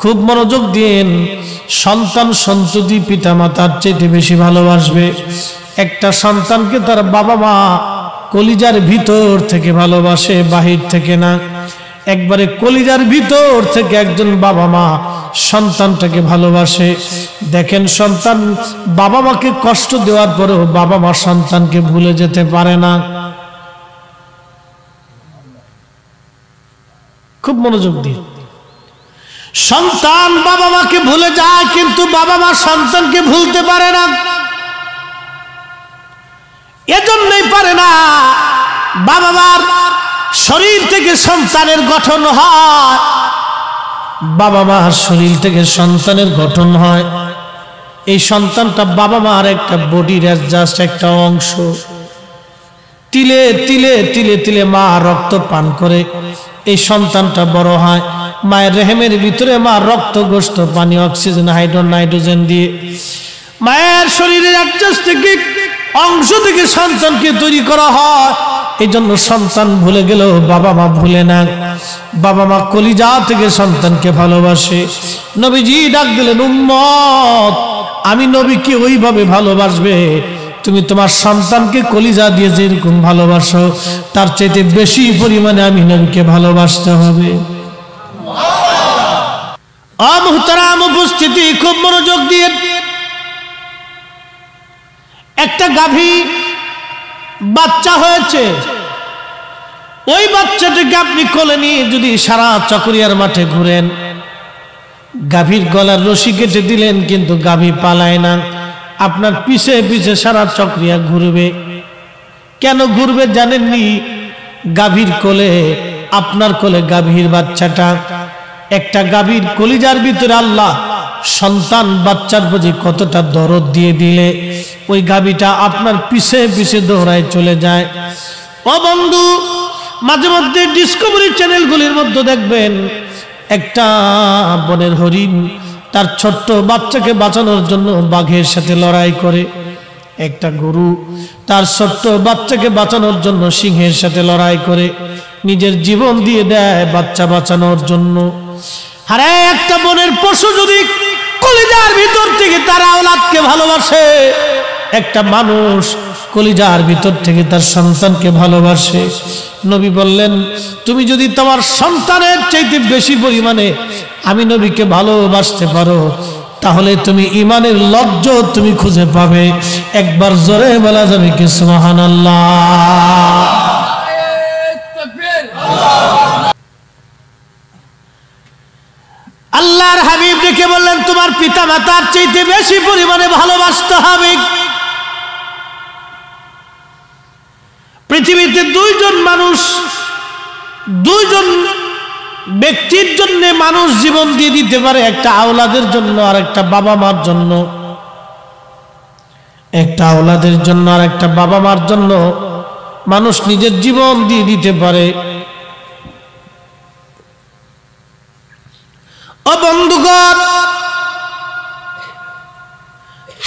খুব মনোযোগ দিন। সন্তান সন্ততি পিতামাতার চাইতে বেশি ভালোবাসবে। একটা সন্তানকে তার বাবা মা কলিজার ভিতর থেকে ভালোবাসে, বাহির থেকে না। একবারে কলিজার ভিতর থেকে একজন বাবা মা সন্তানটাকে ভালোবাসে। দেখেন, সন্তান বাবা মাকে কষ্ট দেওয়ার পরেও বাবা মা সন্তানকে ভুলে যেতে পারে না। খুব মনোযোগ দিয়ে, সন্তান বাবা মাকে ভুলে যায়, কিন্তু বাবা মা সন্তানকে ভুলতে পারে না। এজন্যই পারে না, বাবা মার শরীর থেকে সন্তানের গঠন হয়, বাবা মার শরীর থেকে সন্তানের গঠন হয়। এই সন্তানটা বাবা মার একটা বডির জাস্ট একটা অংশ। তিলে তিলে তিলে তিলে মা রক্ত পান করে এই সন্তানটা বড় হয়। মায়ের রেহেমের ভিতরে মা রক্ত, গোশত, পানি, অক্সিজেন, নাইট্রোজেন দিয়ে মায়ের শরীরের জাস্ট থেকে অংশ থেকে সন্তানকে তৈরি করা হয়। এই জন্য সন্তান ভুলে গেলেও বাবা মা ভুলে না। বাবা মা কলিজা থেকে সন্তানকে ভালোবাসে। নবীজি ডাক দিলেন, উম্মত, আমি নবীকে ওইভাবে ভালোবাসবে তুমি তোমার সন্তানকে কলিজা দিয়ে যেরকম ভালোবাসো, তার চাইতে বেশি পরিমাণে আমি নবীকে ভালোবাসতে হবে। মুহতারাম উপস্থিতি, খুব মনোযোগ দিয়ে, একটা গাভী বাচ্চা হয়েছে। ওই বাচ্চাটাকে আপনি কোলে নিয়ে যদি সারা চকরিয়ার মাঠে ঘুরেন, গাভীর গলার রশি কেটে দিলেন, কিন্তু গাভী পালায় না, আপনার পিছে পিছে সারা চকরিয়া ঘুরবে। কেন ঘুরবে জানেননি? গাভীর কোলে, আপনার কোলে গাভীর বাচ্চাটা। একটা গাভীর কলিজার ভিতরে আল্লাহ সন্তান বাচ্চার প্রতি কতটা দরদ দিয়ে দিলে ওই গাভীটা আপনার পিছে পিছে দৌড়ায় চলে যায়। ও বন্ধু, মাঝে মধ্যে ডিসকভারি চ্যানেলগুলির মধ্যে দেখবেন একটা বনের হরিণ তার ছোট্ট বাচ্চাকে বাঁচানোর জন্য বাঘের সাথে লড়াই করে। একটা গরু তার ছোট্ট বাচ্চাকে বাঁচানোর জন্য সিংহের সাথে লড়াই করে, নিজের জীবন দিয়ে দেয় বাচ্চা বাঁচানোর জন্য। আরে একটা বনের পশু যদি কলিজার ভিতর থেকে তার আওলাদকে ভালোবাসে, একটা মানুষ কলিজার ভিতর থেকে তার সন্তানকে ভালোবাসে। নবী বললেন, তুমি যদি তোমার সন্তানের চাইতে বেশি পরিমাণে আমি নবীকে ভালোবাসতে পারো, তাহলে তুমি ঈমানের লজ্জ তুমি খুঁজে পাবে। একবার জোরে বলা যাবে কি সুবহানাল্লাহ। আল্লাহর হাবিব দেখে বললেন, তোমার পিতা মাতার চাইতে বেশি পরিমাণে ভালোবাসতে হবে। পৃথিবীতে দুইজন ব্যক্তির জন্য মানুষ জীবন দিয়ে দিতে পারে, একটা আওলাদের জন্য আর একটা বাবা মার জন্য। একটা আওলাদের জন্য আর একটা বাবা মার জন্য মানুষ নিজের জীবন দিয়ে দিতে পারে। ও বন্ধুগণ,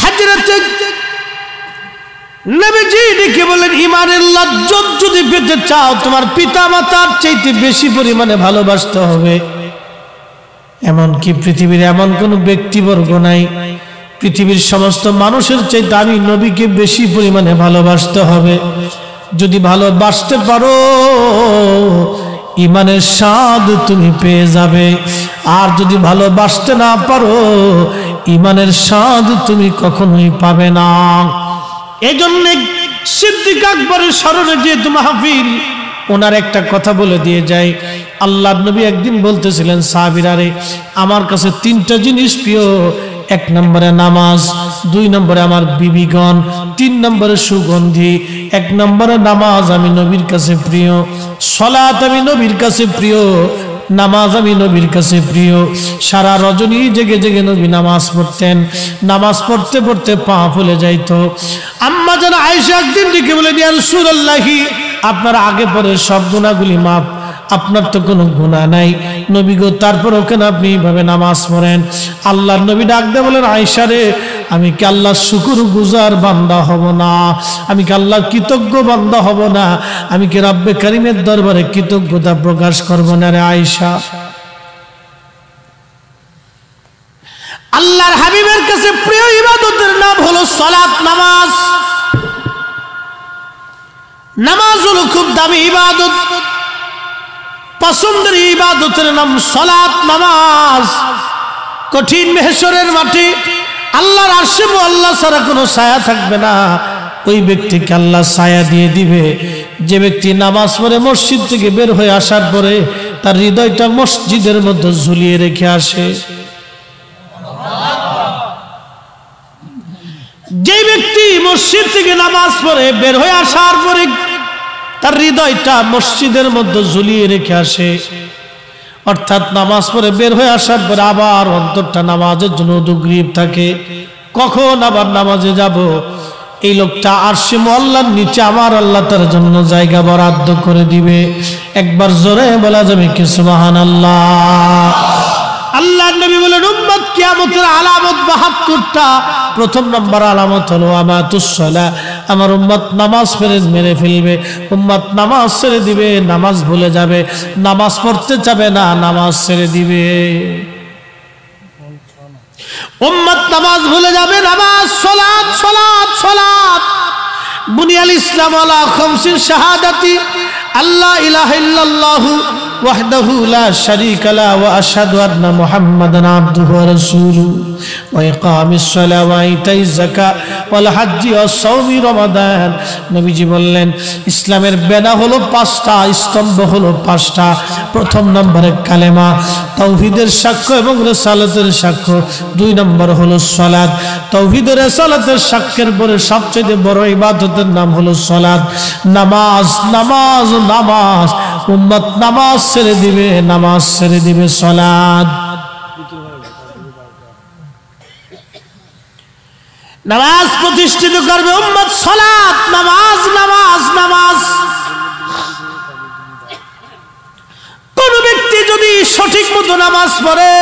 হযরত নবীজি ডেকে বলেন, ঈমানের লজ্জত যদি পেতে চাও, তোমার পিতা মাতার চাইতে বেশি পরিমাণে ভালোবাসতে হবে। এমনকি পৃথিবীর এমন কোন ব্যক্তিবর্গ নাই, পৃথিবীর সমস্ত মানুষের চাইতে আমি নবীকে বেশি পরিমাণে ভালোবাসতে হবে। যদি ভালোবাসতে পারো, ঈমানের স্বাদ তুমি পেয়ে যাবে। আর যদি ভালোবাসতে না পারো, ঈমানের স্বাদ তুমি কখনোই পাবে না। এই জন্য সিদ্দিক আকবরের স্মরণে যেহেতু মাহফিল, ওনার একটা কথা বলে দিয়ে যায়। আল্লাহর নবী একদিন বলতেছিলেন, সাহাবীরারে, আমার কাছে তিনটা জিনিস প্রিয়। এক নম্বরে নামাজ, দুই নম্বরে আমার বিবিগণ, তিন নম্বরে সুগন্ধি। এক নম্বরে নামাজ আমি নবীর কাছে প্রিয়, সালাত আমি নবীর কাছে প্রিয়, নামাজ আমি নবীর কাছে প্রিয়। সারা রজনী জেগে জেগে নবী নামাজ পড়তেন। নামাজ পড়তে পড়তে পা ফুলে যাইতো। আম্মা জান আয়েশা একদিন ডেকে বলেন, ইয়া রাসূলুল্লাহ, আপনার আগে পরে সব গুনাহগুলি মাফ, আপনার তো কোনো গুনাহ নাই নবী গো, তারপরও কেন আপনি এইভাবে নামাজ পড়েন? আল্লাহর নবী ডাক দিয়ে বলেন, আয়েশা রে, আমি কি আল্লাহর শুকরগুজার বান্দা হব না? আমি কি আল্লাহর কৃতজ্ঞ বান্দা হব না? আমি কি রব্বে কারীমের দরবারে কৃতজ্ঞতা প্রকাশ করব না রে আয়েশা? আল্লাহর হাবিবের কাছে প্রিয় ইবাদতের নাম হলো সালাত, নামাজ। নামাজ হলো খুব দামি ইবাদত, পছন্দের ইবাদতের নাম সালাত, নামাজ। কঠিন মেহশরের মাঠে আল্লাহর আরশে মুআল্লা ছাড়া কোনো ছায়া থাকবে না, ওই ব্যক্তিকে আল্লাহ ছায়া দিয়ে দিবে যে ব্যক্তি নামাজ পড়ে মসজিদ থেকে বের হয়ে আসার পরে তার হৃদয়টা মসজিদের মধ্যে ঝুলিয়ে রেখে আসে। যে ব্যক্তি মসজিদ থেকে নামাজ পড়ে বের হয়ে আসার পরে তার হৃদয়টা মসজিদের মধ্যে ঝুলিয়ে রেখে আসে, অর্থাৎ নামাজ পড়ে বের হয়ে আসার পরে আবার অন্তরটা নামাজের জন্য উদগ্রীব থাকে, কখন আবার নামাজে যাব। এই লোকটা আরশে মুআল্লার নিচে আমার আল্লাহ তার জন্য জায়গা বরাদ্দ করে দিবে। একবার জোরে বলা যাবে কি সুবহানাল্লাহ। আল্লাহর নবী বলেন উম্মত কিয়ামতের আলামত ৭২টা। প্রথম নম্বর আলামত হলো আমাতুস সালাহ, আমার উম্মত নামাজ মেরে ফেলবে, উম্মত নামাজ ছেড়ে দিবে, নামাজ ভুলে যাবে, নামাজ পড়তে যাবে না, নামাজ ছেড়ে দিবে। উম্মত নামাজ ভুলে যাবে, নামাজ, সালাত সালাত সালাত। বুনিয়াল ইসলাম আলা খামসিন শাহাদাতি আল্লাহ ইলাহা ইল্লাল্লাহু ওয়াহদাহু লা শারীকা লা ওয়া আশহাদু আন্না মুহাম্মাদান আবদুহু ওয়া রাসূলুহু ওয়া ইকামিস সালাহ ওয়া ইতাইজ যাকাত ওয়াল হজ্জি ওয়া সাওমি রমাদান। নবীজি বললেন ইসলামের বেনা হলো 5টা, স্তম্ভ হলো 5টা। প্রথম নম্বরে কালেমা, তাওহীদের সাক্ষ্য এবং রিসালাতের সাক্ষ্য। 2 নম্বর হলো সালাত। তাওহীদের রিসালাতের সাক্ষ্যের পরে সবচেয়ে বড় ইবাদতের নাম হলো সালাত, নামাজ। নামাজ নামাজ, উম্মত নামাজ ছেড়ে দিবে, নামাজ ছেড়ে দিবে, সালাত। নামাজ প্রতিষ্ঠিত করবে উম্মত, সালাত, নামাজ নামাজ নামাজ। কোন ব্যক্তি যদি সঠিক মতো নামাজ পড়ে,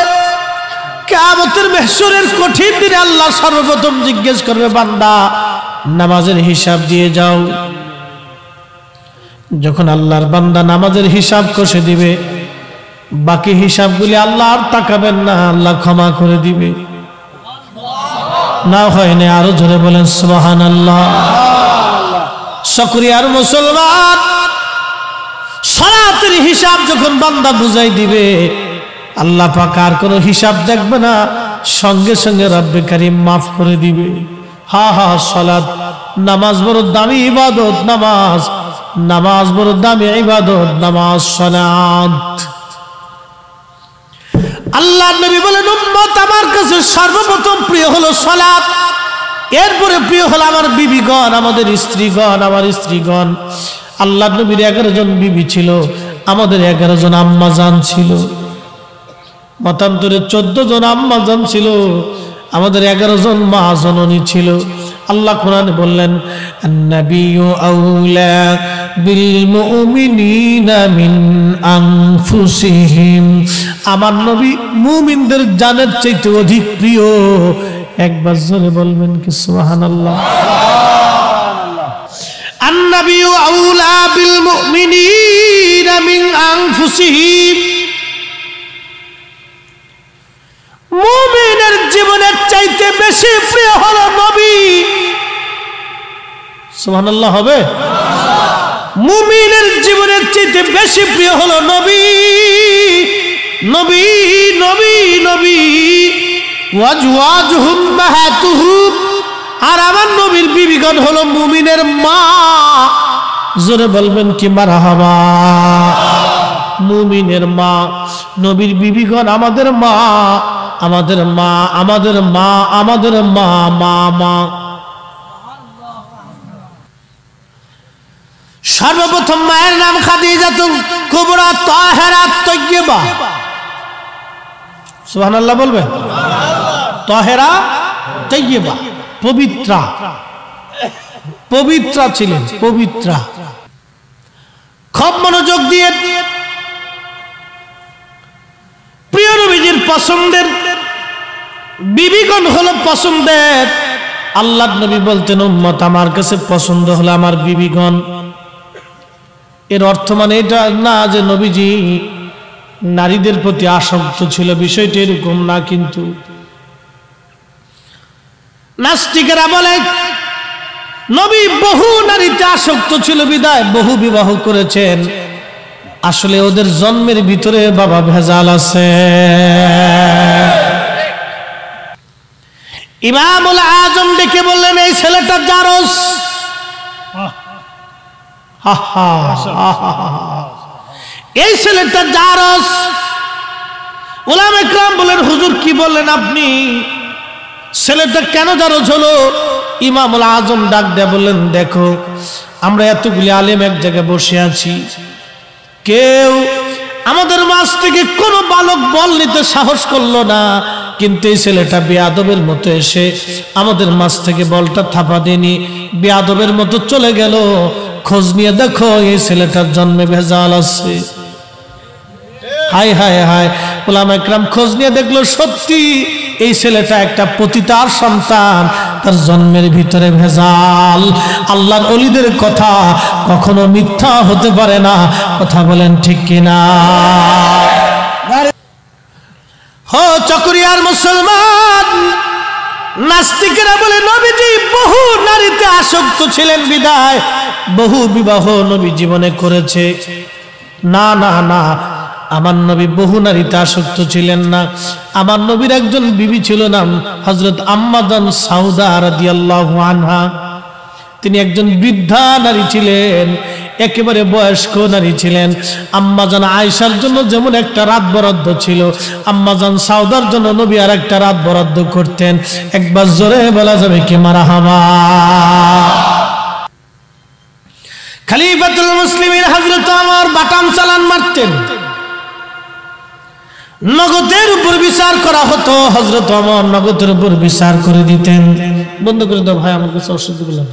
কিয়ামতের মাহশরের কঠিন দিনে আল্লাহ সর্বপ্রথম জিজ্ঞেস করবে বান্দা নামাজের হিসাব দিয়ে যাও। যখন আল্লাহর বান্দা নামাজের হিসাব কষে দিবে, বাকি হিসাবগুলি আল্লাহ আর তাকাবেন না, আল্লাহ ক্ষমা করে দিবে। না হয় না, আরো জোরে বলেন সুবহানাল্লাহ। শুকরিয়ার মুসলমান, সালাতের হিসাব যখন বান্দা বুঝাই দিবে, আল্লাহ পাক আর কোনো হিসাব দেখবে না, সঙ্গে সঙ্গে রব্বে কারীম মাফ করে দিবে। হা হা, সালাত, নামাজ বড় দামি ইবাদত, নামাজ, নামাজ বড় দামি ইবাদত, নামাজ, সালাত। আল্লাহর নবী বলেন উম্মত আমার কাছে সর্বপ্রথম প্রিয় হলো সালাত, এরপরে প্রিয় হলো আমার বিবিগণ, আমাদের স্ত্রীগণ, আমার স্ত্রীগণ। আল্লাহর নবীর 11 জন বিবি ছিল, আমাদের 11 জন আম্মা জান ছিল। মতান্তরে 14 জন আম্মা জান ছিল, আমাদের 11 জন মা জননী ছিল। আল্লাহ কোরআনে বললেন আন-নাবিয়্যু আউলা বিল মুমিনিনা মিন আনফুসিহিম, আমার নবী মুমিনদের জানের চাইতে অধিক প্রিয়। একবার জোরে বলবেন কি সুবহানাল্লাহ। আন-নাবিয়্যু আউলা বিল মুমিনিনা মিন আনফুসিহিম, মুমিনের জীবনের চাইতে বেশি প্রিয় হলো নবী। সুবহানাল্লাহ হবে। মুমিনের জীবনের চাইতে বেশি প্রিয় হলো নবী, নবী নবী নবী। ওয়াজওয়াজুহুম উম্মাহাতুহুম, আর আমার নবীর বিবিগণ হলো মুমিনের মা। জোরে বলবেন কি মারহাবা। মুমিনের মা, নবীর বিবিগণ আমাদের মা, আমাদের মা, আমাদের মা, আমাদের মা, মা মা। সর্বপ্রথম মায়ের নাম খাদিজাতুল কুবরা তাহেরা তয়্যিবা। সুবহানাল্লাহ বলবেন। তাহেরা তয়্যিবা, পবিত্রা, পবিত্রা ছিলেন, পবিত্রা। খুব মনোযোগ দিয়ে প্রিয় নবীজির পছন্দের বিবিগণ হলো পছন্দের। আল্লাহর নবী বলতেন উম্মত আমার কাছে পছন্দ হলো আমার বিবিগণ। এর অর্থ মানে এটা না যে নবীজি নারীদের প্রতি আসক্ত ছিল, বিষয়টি এরকম না। কিন্তু নাস্তিকেরা বলে নবী বহু নারীতে আসক্ত ছিল বিদায় বহু বিবাহ করেছেন। আসলে ওদের জন্মের ভিতরে বাবা ভেজাল আছে। ইমামুল আজম ডেকে বললেন এই ছেলেটা জারস। এই ছেলেটা জারস। উলামা ইকরাম বলেন হুজুর কি বললেন আপনি, ছেলেটা কেন জারস হলো? ইমামুল আজম ডাক দিয়ে বললেন দেখো আমরা এতগুলি আলেম এক জায়গায় বসে আছি, কেউ আমাদের মাঝ থেকে কোনো বালক বল নিতে সাহস করলো না, কিন্তু এই ছেলেটা বেয়াদবের মতো এসে আমাদের মাঝ থেকে বলটা থাপা দেনি, বেয়াদবের মতো চলে গেল। খোঁজ নিয়ে দেখো এই ছেলেটার জন্মে ভেজাল আছে। হায় হায় হায়। উলামা ইকরাম খোঁজ নিয়ে দেখলো সত্যি এই ছেলেটা একটা পতিতার সন্তান, তার জন্মের ভিতরে ভেজাল। আল্লাহর ওলিদের কথা কখনো মিথ্যা হতে পারে না, কথা বলেন ঠিক কিনা? হো চকরিয়ার মুসলমান, নাস্তিকেরা বলে নবীজি বহু নারীতে আসক্ত ছিলেন বিদায় বহু বিবাহ নবী জীবনে করেছে। না না না, আমার নবী বহু নারীতে আসক্ত ছিলেন না। আমার নবীর একজন বিবি ছিল, নাম হযরত আম্মা জান সাউদা রাদিয়াল্লাহু আনহা। তিনি একজন বৃদ্ধা নারী ছিলেন, একেবারে বয়স্ক নারী ছিলেন। আম্মা জান আয়েশার জন্য যেমন একটা রাত বরাদ্দ ছিল, আম্মা জান সাউদার জন্য নবী আর একটা রাত বরাদ্দ করতেন। একবার জোরে বলা যাবে কি মারহাবা? খলিফাতুল মুসলিমিন হযরত ওমর বাটাম চালান মারতেন, নগদের উপর বিচার করা হতো। হযরত ওমর নগদের উপর বিচার করে দিতেন। বন্ধ করে দাও ভাই, আমার কাছে অসুবিধা হলো।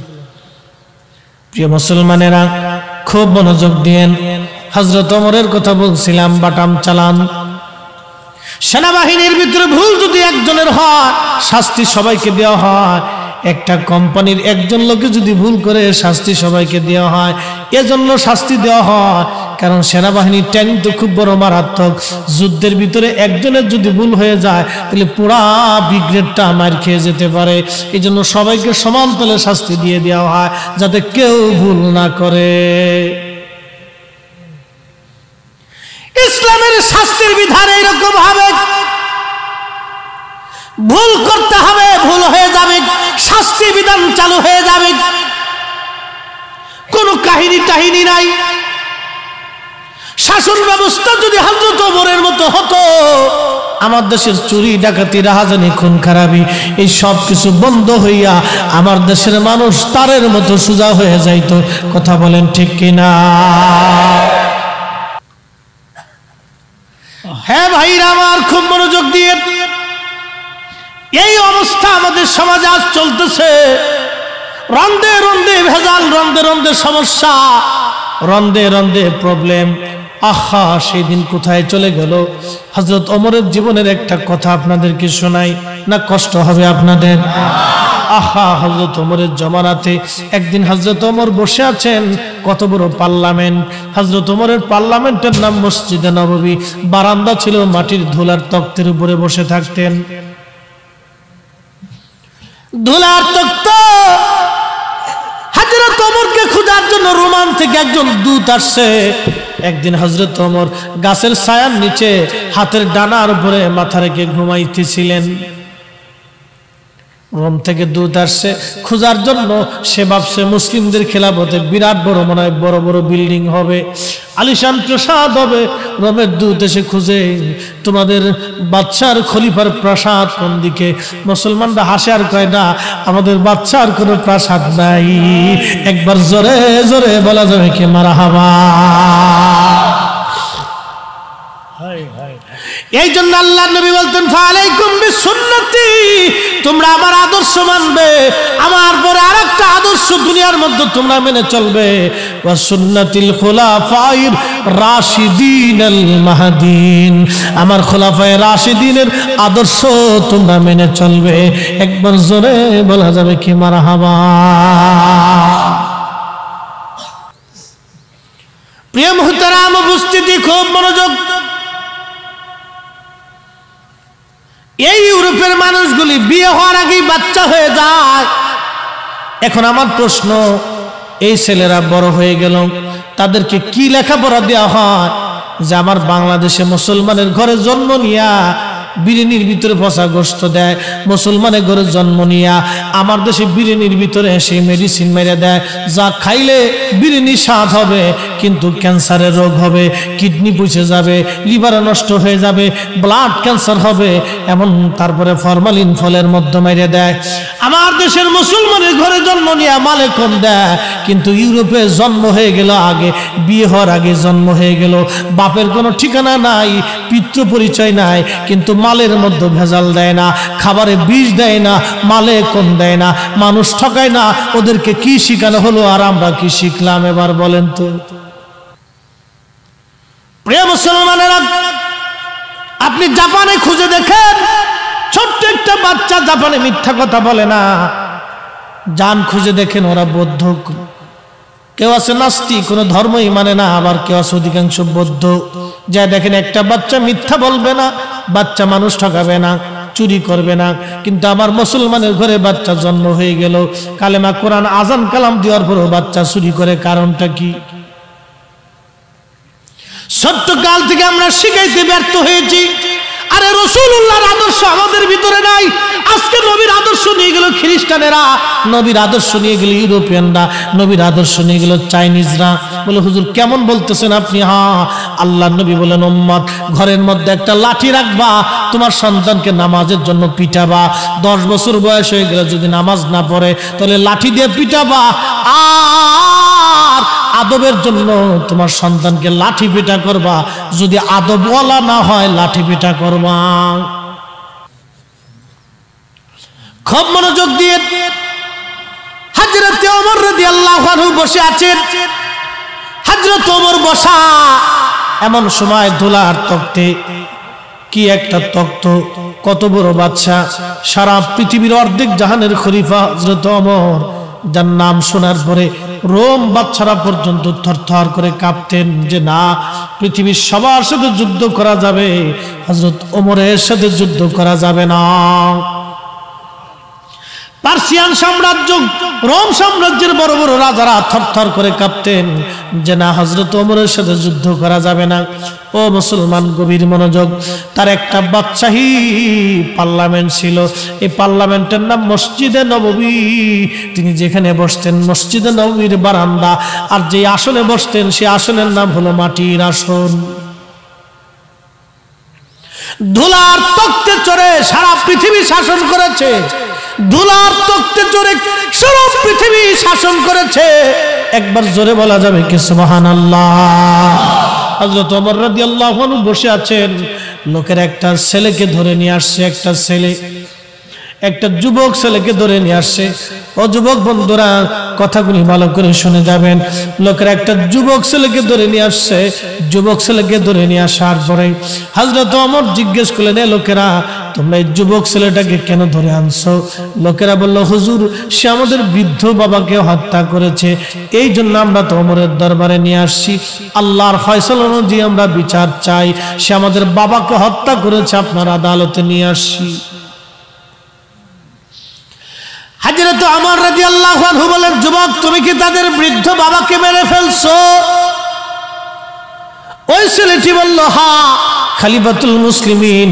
প্রিয় মুসলমানেরা খুব মনোযোগ দিয়েন। হযরত ওমরের কথা বলছিলাম, বাটাম চালান। সেনাবাহিনীর ভিতরে ভুল যদি একজনের হয় শাস্তি সবাইকে দেওয়া হয়। একটা কোম্পানির একজন লোকে যদি ভুল করে শাস্তি সবাইকে দেওয়া হয়। এজন্য শাস্তি দেওয়া হয় কারণ সেনাবাহিনীর ট্রেনিং তো খুব বড় মারাত্মক। যুদ্ধের ভিতরে একজনের যদি ভুল হয়ে যায় তাহলে পুরা ব্রিগেডটা মার খেয়ে যেতে পারে। এই জন্য সবাইকে সমান তলে শাস্তি দিয়ে দেওয়া হয় যাতে কেউ ভুল না করে। ইসলামের শাস্তির বিধান এরকম হবে, ভুল করতে হবে, ভুল হয়ে যাবে, শাস্তি বিধান চালু হয়ে যাবে। কোনো কাহিনী টাহিনী নাই। শাসন ব্যবস্থা যদি হযরত ওমরের মতো হতো, আমার দেশের চুরি ডাকাতি রাহাজানি খুন খারাপি এই সব কিছু বন্ধ হইয়া আমার দেশের মানুষ তারের মতো সোজা হয়ে যাইতো। কথা বলেন ঠিক কিনা? হ্যাঁ ভাইরা আমার, খুব মনোযোগ দিয়ে। এই অবস্থা আমাদের সমাজে আজ চলতেছে। রন্দে রন্দে ভেজাল, রন্দে রন্দে সমস্যা, রন্দে রন্দে প্রবলেম। আহা, সেই দিন কোথায় চলে গেল? হযরত ওমরের জীবনের একটা কথা আপনাদেরকে শোনাই, না কষ্ট হবে আপনাদের? আহা, হযরত ওমরের জমানাতে একদিন হযরত ওমর বসে আছেন, কত বড় পার্লামেন্ট। হযরত ওমরের পার্লামেন্টের নাম মসজিদে নববী। বারান্দা ছিল মাটির ধুলার তক্তের উপরে বসে থাকতেন। ধুলার তক্ত। হযরত ওমরকে খোঁজার জন্য রোমান থেকে একজন দূত আসছে। একদিন হযরত ওমর গাছের ছায়ার নিচে হাতের ডানার উপরে মাথা রেখে ঘুমাইতেছিলেন। রোম থেকে দূত আসছে খোঁজার জন্য। সে ভাবছে মুসলিমদের খেলাফতে বিরাট বড় মনে হয় বড় বড় বিল্ডিং হবে, আলিশান প্রাসাদ হবে। রোমের দূত এসে খুঁজে, তোমাদের বাদশার খলিফার প্রাসাদ কোন দিকে? মুসলমানরা হাসে আর কয় না, আমাদের বাদশার কোনো প্রাসাদ নাই। একবার জোরে জোরে বলা যাবে কি মারহাবা? এই জন্য আল্লাহ নবী বলতেন, ফালাইকুম বিসুন্নতি, তোমরা আমার আদর্শ মানবে, আমার পরে আরেকটা আদর্শ দুনিয়ার মধ্যে তোমরা মেনে চলবে। ওয়া সুন্নাতিল খুলাফায়ে রাশিদিনাল মাহদিন, আমার খুলাফায়ে রাশিদিনের আদর্শ তোমরা মেনে চলবে। একবার জোরে বলা যাবে কি মারহাবা? প্রিয় মুহতারাম উপস্থিতি, খুব মনোযোগ। এই ইউরোপের মানুষগুলি বিয়ে হওয়ার আগেই বাচ্চা হয়ে যায়। এখন আমার প্রশ্ন, এই ছেলেরা বড় হয়ে গেল, তাদেরকে কি লেখাপড়া দেওয়া হয় যে আমার বাংলাদেশে মুসলমানের ঘরে জন্ম নিয়া বিরিয়ানির ভিতরে পচা গোশত দেয়, মুসলমানের ঘরে জন্ম নিয়া আমার দেশে বিরিয়ানির ভিতরে এসে মেডিসিন মেরে দেয়, যা খাইলে বিরিয়ানি স্বাদ হবে কিন্তু ক্যান্সারের রোগ হবে, কিডনি পচে যাবে, লিভার নষ্ট হয়ে যাবে, ব্লাড ক্যান্সার হবে, এমন তারপরে ফরমালিন ফলের মধ্যে মেরে দেয়। আমার দেশের মুসলমানের ঘরে জন্ম নিয়ে মালে কম দেয়, কিন্তু ইউরোপে জন্ম হয়ে গেল আগে, বিয়ে হওয়ার আগে জন্ম হয়ে গেল, বাপের কোনো ঠিকানা নাই, পিতৃ পরিচয় নাই, কিন্তু মালের মধ্যে ভেজাল দেয় না, খাবারে বিষ দেয় না, মালে কম দেয় না, মানুষ ঠকায় না। ওদেরকে কি শিখানো হলো আর আমরা কি শিখলাম এবার বলেন তো? প্রিয় মুসলমানেরা, আপনি জাপানে খুঁজে দেখেন, ছোট্ট একটা বাচ্চা জাপানে মিথ্যা কথা বলে না। যান খুঁজে দেখেন, ওরা বৌদ্ধ, কেউ আছে নাস্তিক, কোনো ধর্মই মানে না, আবার কেউ আছে অধিকাংশ বৌদ্ধ। যা দেখেন একটা বাচ্চা মিথ্যা বলবে না, বাচ্চা মানুষ ঠকাবে না, চুরি করবে না। কিন্তু আমার মুসলমানের ঘরে বাচ্চা জন্ম হয়ে গেল, কালেমা কোরআন আজান কালাম দেওয়ার পরও বাচ্চা চুরি করে, কারণটা কি? ছোট্ট কাল থেকে আমরা শিখাইতে ব্যর্থ হয়েছি। আরে রাসূলুল্লাহর আদর্শ আমাদের ভিতরে নাই। আজকে নবীর আদর্শ নিয়ে গেল খ্রিস্টানেরা, নবীর আদর্শ নিয়ে গেল ইউরোপিয়ানরা, নবীর আদর্শ নিয়ে গেল চাইনিজরা। বলে হুজুর কেমন বলতেছেন আপনি? হ্যাঁ, আল্লাহর নবী বলেন, উম্মত ঘরের মধ্যে একটা লাঠি রাখবা, তোমার সন্তানকে নামাজের জন্য পিটাবা। 10 বছর বয়স হয়ে গেলে যদি নামাজ না পড়ে তাহলে লাঠি দিয়ে পিটাবা, আর আদবের জন্য তোমার সন্তানকে লাঠি পিটা করবা। যদি আদবওয়ালা না হয় লাঠি পিটা করবা। খুব মনোযোগ দিয়ে হযরত ওমর রাদিয়াল্লাহু আনহু বসে আছেন। হযরত ওমর বসা, এমন সময় ধুলার তক্তে, কি একটা তক্ত, কত বড় বাদশা, সারা পৃথিবীর অর্ধেক জাহানের খলিফা হযরত ওমর, যার নাম শোনার পরে রোম বাদশারা পর্যন্ত থরথর করে কাঁপতেন যে না, পৃথিবীর সবার সাথে যুদ্ধ করা যাবে, হযরত ওমরের সাথে যুদ্ধ করা যাবে না। পার্সিয়ান সাম্রাজ্য, রোম সাম্রাজ্যের বড় বড় রাজারা থরথর করে কাঁপতেন যে না, হযরত ওমরের সাথে যুদ্ধ করা যাবে না। ও মুসলমান, গভীর মনোযোগ। তার একটা বাদশাহী পার্লামেন্ট ছিল, এই পার্লামেন্টের নাম মসজিদে নববী। তিনি যেখানে বসতেন মসজিদে নববীর বারান্দা, আর যে আসনে বসতেন সে আসনের নাম হলো মাটির আসন। ধুলার তক্তে চড়ে সারা পৃথিবী শাসন করেছে, ধুলার তক্তে চড়ে সারা পৃথিবী শাসন করেছে। একবার জোরে বলা যাবে কি সুবহানাল্লাহ? হযরত ওমর রাদিয়াল্লাহু আনহু বসে আছেন, লোকের একটা ছেলেকে ধরে নিয়ে আসছে, একটা ছেলে, একটা যুবক ছেলেকে ধরে নিয়ে আসছে। ও যুবক বন্ধুরা, কথাগুলি ভালো করে শুনে যাবেন। লোকের একটা যুবক ছেলেকে ধরে নিয়ে আসছে। যুবক ছেলেকে ধরে নিয়ে আসার পরে হযরত ওমর জিজ্ঞেস করলেন, লোকেরা তোমরা এই যুবক ছেলেটাকে কেন ধরে আনছো? লোকেরা বলল, হুজুর সে আমাদের বৃদ্ধ বাবাকে হত্যা করেছে, এই জন্য আমরা তো ওমরের দরবারে নিয়ে আসছি, আল্লাহর ফয়সালা অনুযায়ী আমরা বিচার চাই, সে আমাদের বাবাকে হত্যা করেছে, আপনার আদালতে নিয়ে আসছি। হযরত ওমর রাদিয়াল্লাহু আনহু বলেন, যুবক তুমি কি তাদের বৃদ্ধ বাবাকে মেরে ফেলছো? ওই ছেলেটি বলল, হ্যাঁ খলিফাতুল মুসলিমিন,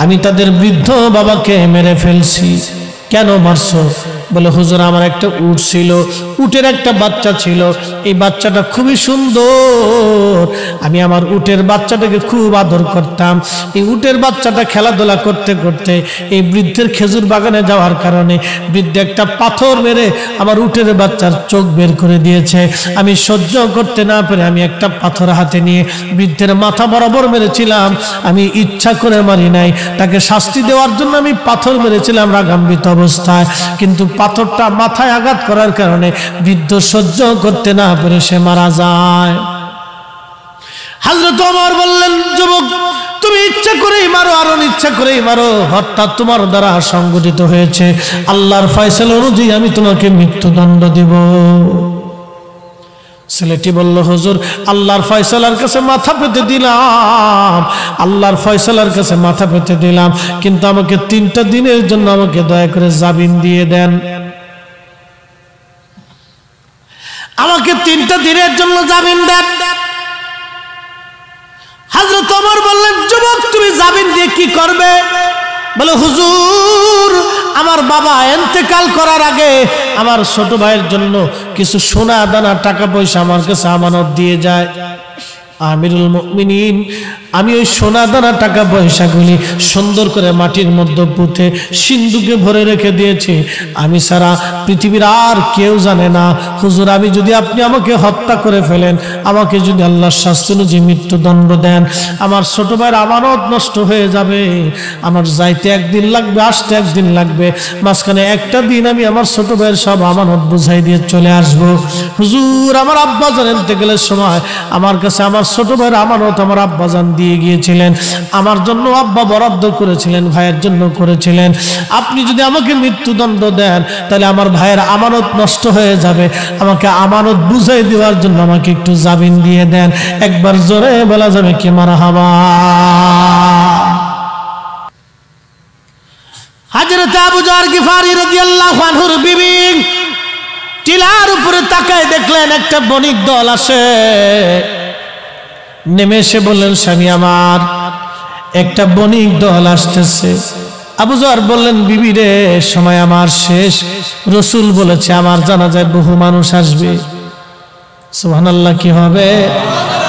আমি তাদের বৃদ্ধ বাবাকে মেরে ফেলছি। কেন মারছো? বলে, হুজুর আমার একটা উট ছিল, উটের একটা বাচ্চা ছিল, এই বাচ্চাটা খুবই সুন্দর, আমি আমার উটের বাচ্চাটাকে খুব আদর করতাম। এই উটের বাচ্চাটা খেলাধুলা করতে করতে এই বৃদ্ধের খেজুর বাগানে যাওয়ার কারণে বৃদ্ধ একটা পাথর মেরে আমার উটের বাচ্চার চোখ বের করে দিয়েছে। আমি সহ্য করতে না পেরে আমি একটা পাথর হাতে নিয়ে বৃদ্ধের মাথা বরাবর মেরেছিলাম। আমি ইচ্ছা করে মারি নাই, তাকে শাস্তি দেওয়ার জন্য আমি পাথর মেরেছিলাম রাগান্বিত অবস্থায়, কিন্তু পাথরটা মাথায় আঘাত করার কারণে বৃদ্ধ সহ্য করতে না পেরে সে মারা যায়। হযরত ওমর বললেন, যুবক তুমি ইচ্ছা করেই মারো আর অনিচ্ছা করেই মারো, হত্যা তোমার দ্বারা সংগঠিত হয়েছে, আল্লাহর ফয়সালা অনুযায়ী আমি তোমাকে মৃত্যুদণ্ড দেব। ছেলেটি বলল, হুজুর আল্লাহর ফয়সালার কাছে মাথা পেতে দিলাম, আল্লাহর ফয়সালার কাছে মাথা পেতে দিলাম, কিন্তু আমাকে 3টা দিনের জন্য আমাকে দয়া করে জামিন দিয়ে দেন, আমাকে 3টা দিনের জন্য জামিন দেন। হযরত ওমর বললেন, যুবক তুমি জামিন দিয়ে কি করবে? বলে, হুজুর আমার বাবা ইন্তেকাল করার আগে আমার ছোট ভাইয়ের জন্য কিছু সোনা দানা টাকা পয়সা আমার কাছে আমানত দিয়ে যায়। আমিরুল মুমিনিন, আমি ওই সোনা দানা টাকা পয়সাগুলি সুন্দর করে মাটির মধ্যে পুঁতে সিন্ধুকে ভরে রেখে দিয়েছি, আমি ছাড়া পৃথিবীর আর কেউ জানে না। হুজুর আমি যদি আপনি আমাকে হত্যা করে ফেলেন, আমাকে যদি আল্লাহর শাস্তি অনুযায়ী মৃত্যুদণ্ড দেন, আমার ছোট ভাইয়ের আমানত নষ্ট হয়ে যাবে, আমার যাইতে 1 দিন লাগবে, আসতে 1 দিন লাগবে, মাঝখানে একটা দিন আমি আমার ছোট ভাইয়ের সব আমানত বুঝাই দিয়ে চলে আসব। হুজুর আমার আব্বাজান ইন্তেকালের সময় আমার কাছে আমার ছোট ভাইয়ের আমানত আমার আব্বাজান দিয়ে গিয়েছিলেন, আমার জন্য আব্বা বরাদ্দ করেছিলেন, ভাইয়ের জন্য করেছিলেন। আপনি যদি আমাকে মৃত্যুদণ্ড দেন তাহলে আমার ভাইয়ের আমানত নষ্ট হয়ে যাবে, আমাকে আমানত বুঝাই দেওয়ার জন্য আমাকে একটু জামিন দিয়ে দেন। একবার জোরে বলা যাবে কি মারহাবা। হযরত আবু যর গিফারি রাদিয়াল্লাহু আনহুর বিবি টিলার উপরে তাকায় দেখলেন একটা বণিক দল আসে, নেমে এসে বললেন, স্বামী আমার একটা বণিক দল আসতেছে। আবু যর বললেন, বিবি রে সময় আমার শেষ, রাসূল বলেছে আমার জানাজায় বহু মানুষ আসবে। সুবহানাল্লাহ, কি হবে?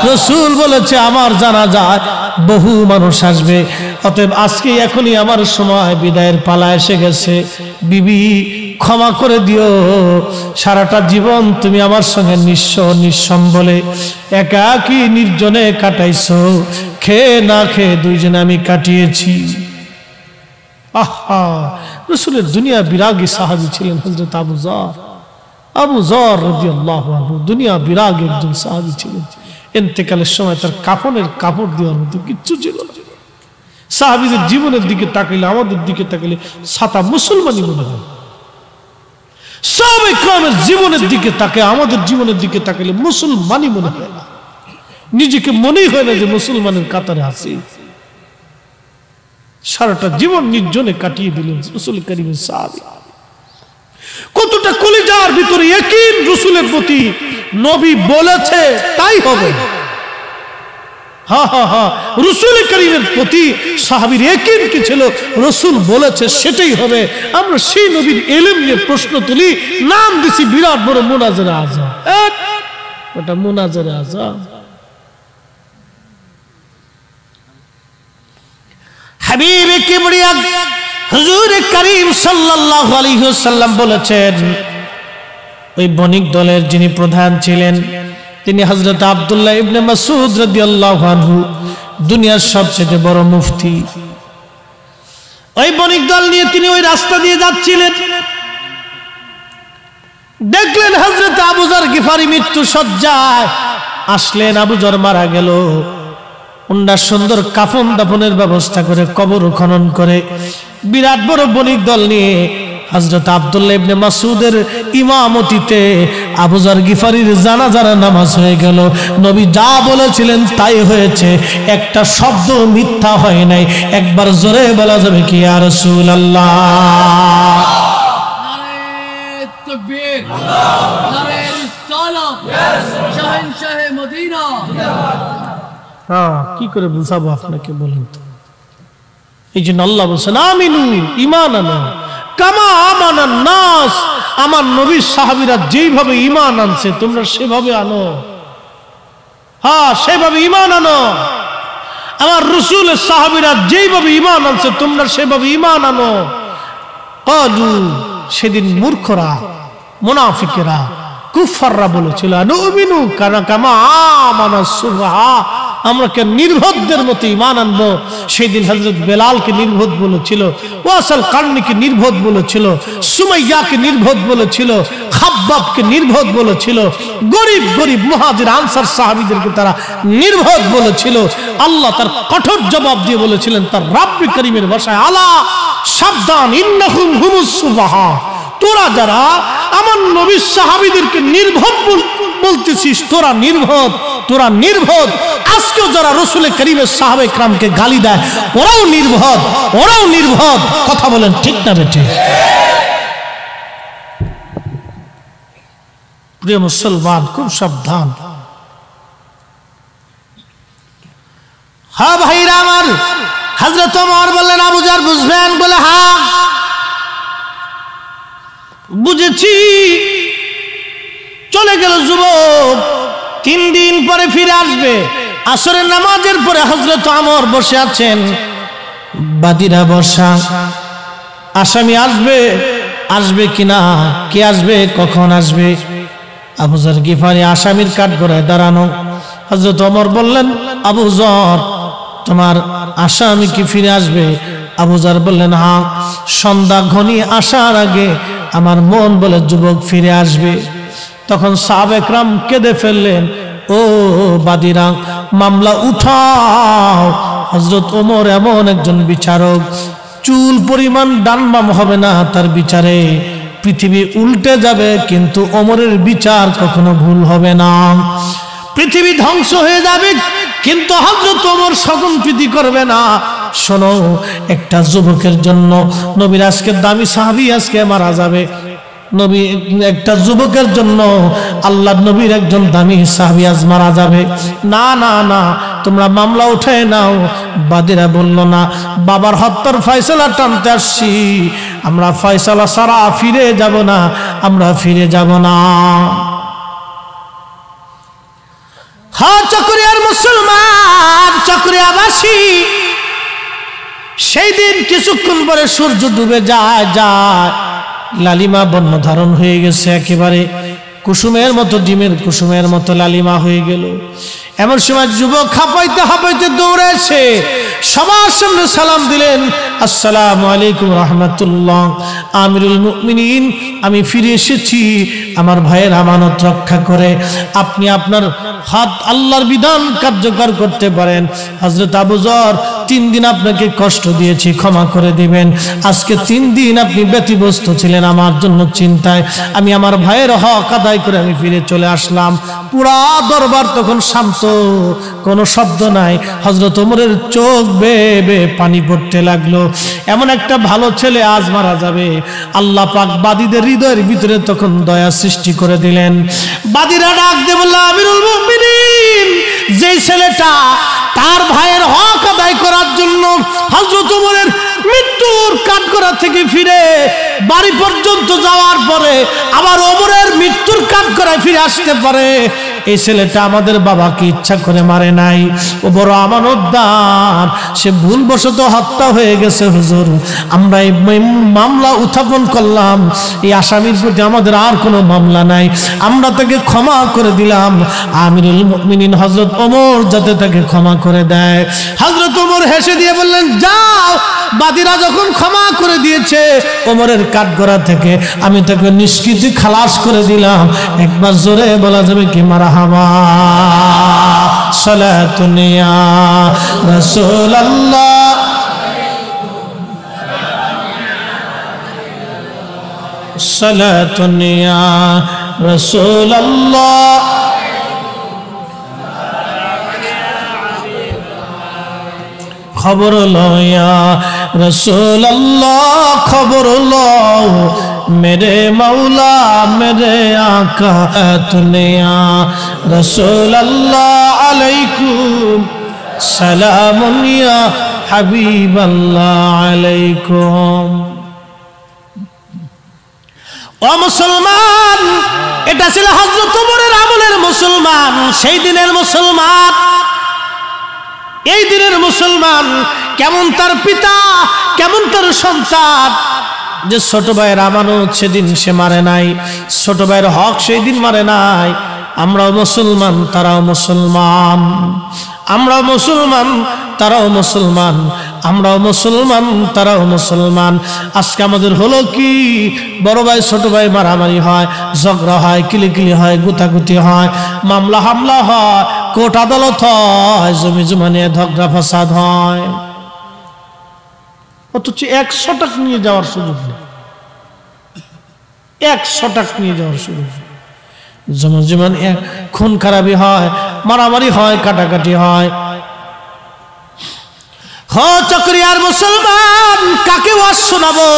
রাসূল বলেছে আমার জানাজায় বহু মানুষ আসবে, অতএব আজকে এখনই আমার সময়, বিদায়ের পালা এসে গেছে। বিবি ক্ষমা করে দিও, সারাটা জীবন তুমি আমার সঙ্গে নিঃস্ব নিঃসম্বলে একাকী নির্জনে কাটাইছো, খেয়ে না খেয়ে দুইজনে আমি কাটিয়েছি। আহা, রাসূলের দুনিয়া বিরাগী সাহাবী ছিলেন হযরত আবু যর। আবু যর রাদিয়াল্লাহু আনহু দুনিয়া বিরাগী একজন সাহাবী ছিলেন। ইন্তেকালের সময় তার কাফনের কাপড় দেওয়ার মতো কিচ্ছু ছিল না। সাহাবীদের জীবনের দিকে তাকাইলে, আমাদের দিকে তাকাইলে সাতা মুসলমানই মনে হয়। সাহাবায়ে কেরামের জীবনের দিকে তাকে, আমাদের জীবনের দিকে তাকাইলে মুসলমানই মনে হয় না, নিজেকে মনেই হয় না যে মুসলমানের কাতারে আছি। সারাটা জীবন নির্জনে কাটিয়ে দিলেন রাসূল কারীমের সাহাবী। কতটা কলিজার ভিতরে ইয়াকিন রাসূলের প্রতি, নবী বলেছে তাই হবে। হা হা হা, রাসূল কারীমের প্রতি সাহাবীর ইয়াকিন কি ছিল? রাসূল বলেছে সেটাই হবে। আমরা সেই নবীর ইলম নিয়ে প্রশ্ন তুলি, নাম দিছি বিরাট বড় মুনাজারে আযাম। ওটা মুনাজারে আযাম। হাবিবে কিবরিয়া হুজুর করিম সাল্লাল্লাহু আলাইহি ওয়াসাল্লাম বলেছেন, ওই বণিক দলের যিনি প্রধান ছিলেন তিনি হযরত আব্দুল্লাহ ইবনে মাসউদ রাদিয়াল্লাহু আনহু, দুনিয়ার সবচেয়ে বড় মুফতি। ওই বণিক দল নিয়ে তিনি ওই রাস্তা দিয়ে যাচ্ছিলেন, দেখলেন হযরত আবু যর গিফারি মৃত্যু সজ্জায় আসলেন। আবু যর মারা গেল, উন্ডা সুন্দর কাফন দাফনের ব্যবস্থা করে কবর খনন করে বিরাট বড় বণিক দল নিয়ে হযরত আব্দুল্লাহ ইবনে মাসউদের ইমামতিতে আবু যর গিফারির জানাজার নামাজ হয়ে গেল। নবী যা বলেছিলেন তাই হয়েছে, একটা শব্দ মিথ্যা হয় নাই। একবার জোরে বলা যাবে কি ইয়া রাসূলুল্লাহ? নারে তাকবীর, নারে রিসালাত, শাহেনশাহে মদিনা। হ্যাঁ, কি করে বুঝাবো আপনাকে বলেন তো? এই জন্য আল্লাহ বলছেন, আমিনু ঈমান আনো কামা আমানান নাস। আমার নবীর সাহাবীরা যেইভাবে ঈমান আনছে তোমরা সেভাবে আনো। হ্যাঁ, সেভাবে ঈমান আনো। আমার রাসূলের সাহাবীরা যেইভাবে ঈমান আনছে তোমরা সেভাবে ঈমান আনো। ক্বালু, সেদিন মূর্খরা, মুনাফিকেরা, কুফাররা বলেছিল, নুমিনু কামা আমানাস সুফাহা, আমরা কে নির্বোধদের মতো ঈমান আনবো। সেদিন হযরত বেলালকে নির্বোধ বলেছিল, ওয়াসাল কারনিকে নির্বোধ বলেছিল, সুমাইয়াকে নির্বোধ বলেছিল, খাব্বাবকে নির্বোধ বলেছিল, গরিব গরিব মুহাজির আনসার সাহাবীদেরকে তারা নির্বোধ বলেছিল। আল্লাহ তার কঠোর জবাব দিয়ে বলেছিলেন তার রাব্বি করিমের ভাষায়, আলা সাবধান, ইন্নাহুম হুমুস সুফাহা, তোরা যারা আমার নবীর সাহাবীদেরকে নির্বোধ বলতেছিস তোরা নির্বোধ, তোরা নির্বোধ। আজকেও যারা রাসূল করিমের সাহাবা ইকরামকে গালি দেয় ওরাও নির্বোধ, ওরাও নির্বোধ। কথা বলেন ঠিক না বেঠিক? প্রিয় মুসলমান, খুব সাবধান। হ্যাঁ ভাইরা আমার, হযরত ওমর বললেন আবু যার বুঝবেন? বলে হ্যাঁ বুঝেছি। চলে গেল যুবক, 3 দিন পরে ফিরে আসবে। আসরের নামাজের পরে হযরত ওমর বসে আছেন, বাদীরা বসা। আসামি আসবে, আসবে কিনা, কে আসবে, কখন আসবে? আবু যর গিফারি আসামির কাঠগড়ায় দাঁড়ানো। হযরত ওমর বললেন আবু যর, তোমার আসামি কি ফিরে আসবে? আবু যর বললেন হ্যাঁ, সন্ধ্যা ঘনিয়ে আসার আগে আমার মন বলে যুবক ফিরে আসবে। তখন সাহাবা একরাম কেঁদে ফেললেন, ও বাদীরা মামলা উঠাও। হযরত ওমর এমন একজন বিচারক, চুল পরিমাণ ডান বাম হবে না তার বিচারে। পৃথিবী উল্টে যাবে কিন্তু ওমরের বিচার কখনো ভুল হবে না। পৃথিবী ধ্বংস হয়ে যাবে কিন্তু হযরত ওমর স্বজনপ্রীতি করবে না। শোনো, একটা যুবকের জন্য নবীর আজকে দামি সাহাবী আজকে মারা যাবে। নবী একটা যুবকের জন্য আল্লাহর নবীর একজন দামি সাহাবী আজ মারা যাবে। না না না, তোমরা মামলা উঠে নাও। বাদীরা বলল না, বাবার হত্যার ফয়সালা টানতে আসছি, আমরা ফয়সালা ছাড়া ফিরে যাব না, আমরা ফিরে যাব না। হ্যাঁ চকরিয়ার মুসলমান, চকরিয়াবাসী, সেই দিন কিছুক্ষণ পরে সূর্য ডুবে যায় যায়, লালিমা বর্ণ ধারণ হয়ে গেছে, একেবারে কুসুমের মতো, ডিমের কুসুমের মতো লালিমা হয়ে গেল। এমন সময় যুবক হাঁপাইতে হাঁপাইতে দৌড়েছে, সবার সামনে সালাম দিলেন, আসসালামু আলাইকুম রাহমাতুল্লাহ, আমিরুল মুমিনিন, আমি ফিরে এসেছি আমার ভাইয়ের আমানত রক্ষা করে। আপনি আপনার হাত আল্লাহর বিধান কার্যকর করতে পারেন। হযরত আবু যর, 3 দিন আপনাকে কষ্ট দিয়েছি, ক্ষমা করে দিবেন। আজকে 3 দিন আপনি ব্যতিব্যস্ত ছিলেন আমার জন্য চিন্তায়, আমি আমার ভাইয়ের হক আদায় করে আমি ফিরে চলে আসলাম। পুরা দরবার তখন শান্ত, কোনো শব্দ নাই। হযরত ওমরের চোখ বেয়ে বেয়ে পানি পড়তে লাগলো। এমন একটা ভালো ছেলে আজ মারা যাবে। আল্লাহ পাক বাদীদের হৃদয়ের ভিতরে তখন দয়া সৃষ্টি করে দিলেন। বাদীরা ডাক দিয়ে বলল, আমিরুল মুমিনিন, যে ছেলেটা তার ভাইয়ের হক আদায় করার জন্য হযরত ওমরের মৃত্যুর কাঠগড়া থেকে ফিরে বাড়ি পর্যন্ত যাওয়ার পরে আবার ওমরের মৃত্যুর কাঠগড়ায় ফিরে আসতে পারে, এই ছেলেটা আমাদের বাবাকে ইচ্ছা করে মারে নাই, ও বড় আমানতদার, সে ভুলবশত হত্যা হয়ে গেছে হুজুর। আমরা এই মামলা উত্থাপন করলাম, এই আসামির প্রতি আমাদের আর কোনো মামলা নাই, আমরা তাকে ক্ষমা করে দিলাম। আমিরুল মুমিনিন হযরত ওমর যাতে তাকে ক্ষমা করে দেয়। হযরত ওমর হেসে দিয়ে বললেন, যাও, বাদীরা যখন ক্ষমা করে দিয়েছে ওমরের কাঠগড়া থেকে, আমি তাকে নিষ্কৃতি খালাস করে দিলাম। একবার জোরে বলা যাবে কি মারহাবা? সালাতুন ইয়া রাসূলুল্লাহ, সালাতুন ইয়া রাসূলুল্লাহ, খবর লয়া রাসূলুল্লাহ, খবর লও মেরে মৌলা মেরে আকা, তুনিয়া রাসূলুল্লাহ আলাইকুম সালামুন ইয়া হাবিবাল্লাহ আলাইকুম। ও মুসলমান, এটা ছিল হযরত ওমরের আমলের মুসলমান, সেই দিনের মুসলমান। এই দিনের মুসলমান কেমন তার পিতা, কেমন তার সন্তান, যে ছোট ভাইয়ের আমানত সেদিন সে মারে নাই, ছোট ভাইয়ের হক সেই দিন মারে নাই। আমরাও মুসলমান, তারাও মুসলমান, আমরাও মুসলমান, তারাও মুসলমান, আমরাও মুসলমান, তারাও মুসলমান। আজকে আমাদের হলো কি, বড় ভাই ছোট ভাই মারামারি হয়, ঝগড়া হয়, কিলিকিলি হয়, গুতাগুতি হয়, মামলা হামলা হয়, কোর্ট আদালত হয়, জমি জমা নিয়ে ঝগড়া ফাসাদ হয়, অথচ 100 টাকা নিয়ে যাওয়ার সুযোগ নেই, 100 টাকা নিয়ে যাওয়ার সুযোগ নেই। যেমন যেমন খুন খারাপি হয়, মারামারি হয়, কাটাকাটি হয়। চকরিয়ার মুসলমান কাকে ওয়াজ শোনাবো?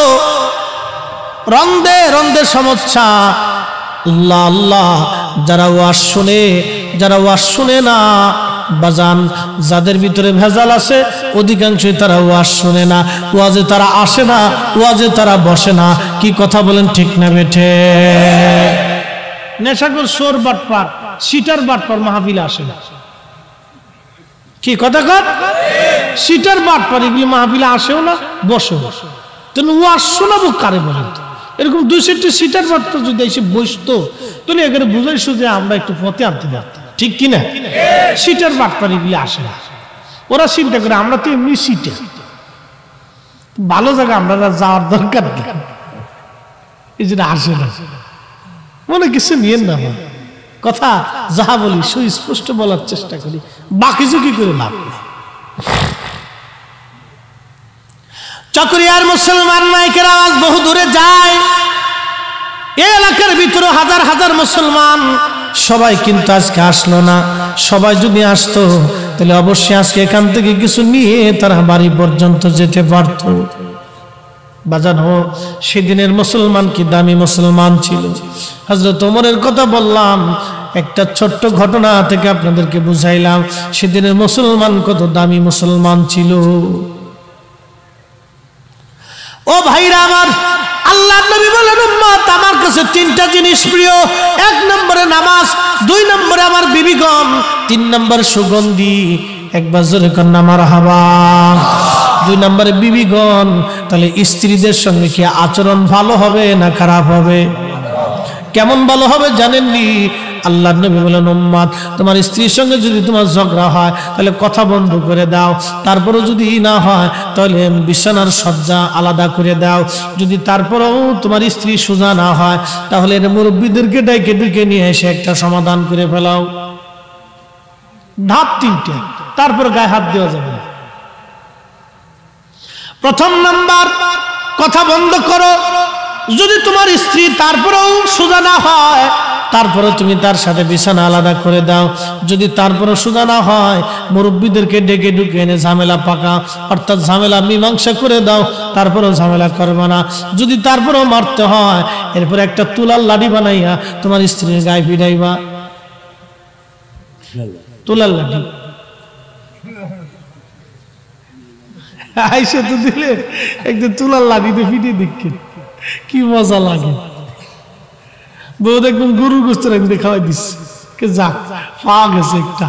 রন্দে রন্দে সমস্যা। আল্লাহ আল্লাহ, যারা ওয়াজ শুনে, যারা ওয়াজ শুনে না বাজান, যাদের ভিতরে ভেজাল আছে অধিকাংশই তারা ওয়াজ শুনে না, ওয়াজে তারা আসে না, ওয়াজে তারা বসে না। কি কথা বলেন, ঠিক না বেঠে? নেশাখোর, সোর বাটপার, সিটার বাটপার মাহফিলে আসে না। কি কথা কর? সিটার বাটপার এগুলি মাহফিলে আসেও না, বসেও না। তাহলে ওয়াজ শোনাবো কারে বলেন? এরকম 2-4টি সিটার বাটপার যদি এসে বসতো তাহলে এখানে বুঝাইছো যে আমরা একটু পথে আনতে পারতাম, ঠিক কিনা? সিটার বাটপার এগুলি আসে না। ওরা চিন্তা করে আমরা তো এমনি সিটে, ভালো জায়গা আমরা যাওয়ার দরকার নেই, এই জন্য আসে না। মনে কিছু নিয়েন না, কথা যাহা বলি সুস্পষ্ট বলার চেষ্টা করি, বাকি ঝুঁকি করে লাভ নেই। চকরিয়ার মুসলমান মাইকের আওয়াজ বহু দূরে যায়। এই এলাকার ভিতরে হাজার হাজার মুসলমান, সবাই কিন্তু আজকে আসলো না। সবাই যদি আসতো তাহলে অবশ্যই আজকে এখান থেকে কিছু নিয়ে তারা বাড়ি পর্যন্ত যেতে পারত। বাজান হোক, সেদিনের মুসলমান কি দামি মুসলমান ছিল। হযরত ওমরের কথা বললাম, একটা ছোট্ট ঘটনা থেকে আপনাদেরকে বুঝাইলাম সেদিনের মুসলমান কত দামি মুসলমান ছিল। ও ভাইরা আমার, আল্লাহর নবী বলেন উম্মত আমার কাছে 3টা জিনিস প্রিয়। 1 নম্বরে নামাজ, 2 নম্বরে আমার বিবিগণ, 3 নম্বর সুগন্ধি। একবার জোরে কন্যা মারহাবা। 2 নম্বরে বিবিগণ। তাহলে স্ত্রীদের সঙ্গে কি আচরণ ভালো হবে না খারাপ হবে? কেমন ভালো হবে জানেননি? আল্লাহর নবী বলেন উম্মত তোমার স্ত্রীর সঙ্গে যদি তোমার ঝগড়া হয় তাহলে কথা বন্ধ করে দাও। তারপরে যদি না হয় তাহলে বিছানার সজ্জা আলাদা করে দাও। যদি তারপরেও তোমার স্ত্রী সোজা না হয় তাহলে মুরব্বীদেরকে ডেকে নিয়ে এসে একটা সমাধান করে ফেলাও। ধাপ 3টে, তারপর গায়ে হাত দেওয়া যাবে না। প্রথম নাম্বার, কথা বন্ধ করো। যদি তোমার স্ত্রী তারপরেও সোজা না হয় তারপরে তুমি তার সাথে বিছানা আলাদা করে দাও। যদি তারপরে সোজা না হয় মুরব্বীদেরকে ডেকে ডুকে এনে ঝামেলা পাকা, অর্থাৎ ঝামেলা মীমাংসা করে দাও। তারপরেও ঝামেলা করবে না। যদি তারপরেও মারতে হয় এরপর একটা তুলার লাঠি বানাইয়া তোমার স্ত্রীর গায়ে ফিরাইবা। তুলার লাঠি আইসে তো দিলে একদিন তুলার লাঠিতে ফিটে দেখে কি মজা লাগে। বউ দেখুন গরু গোস্ত রাখতে খাওয়াই দিচ্ছে, যাক পাওয়া গেছে একটা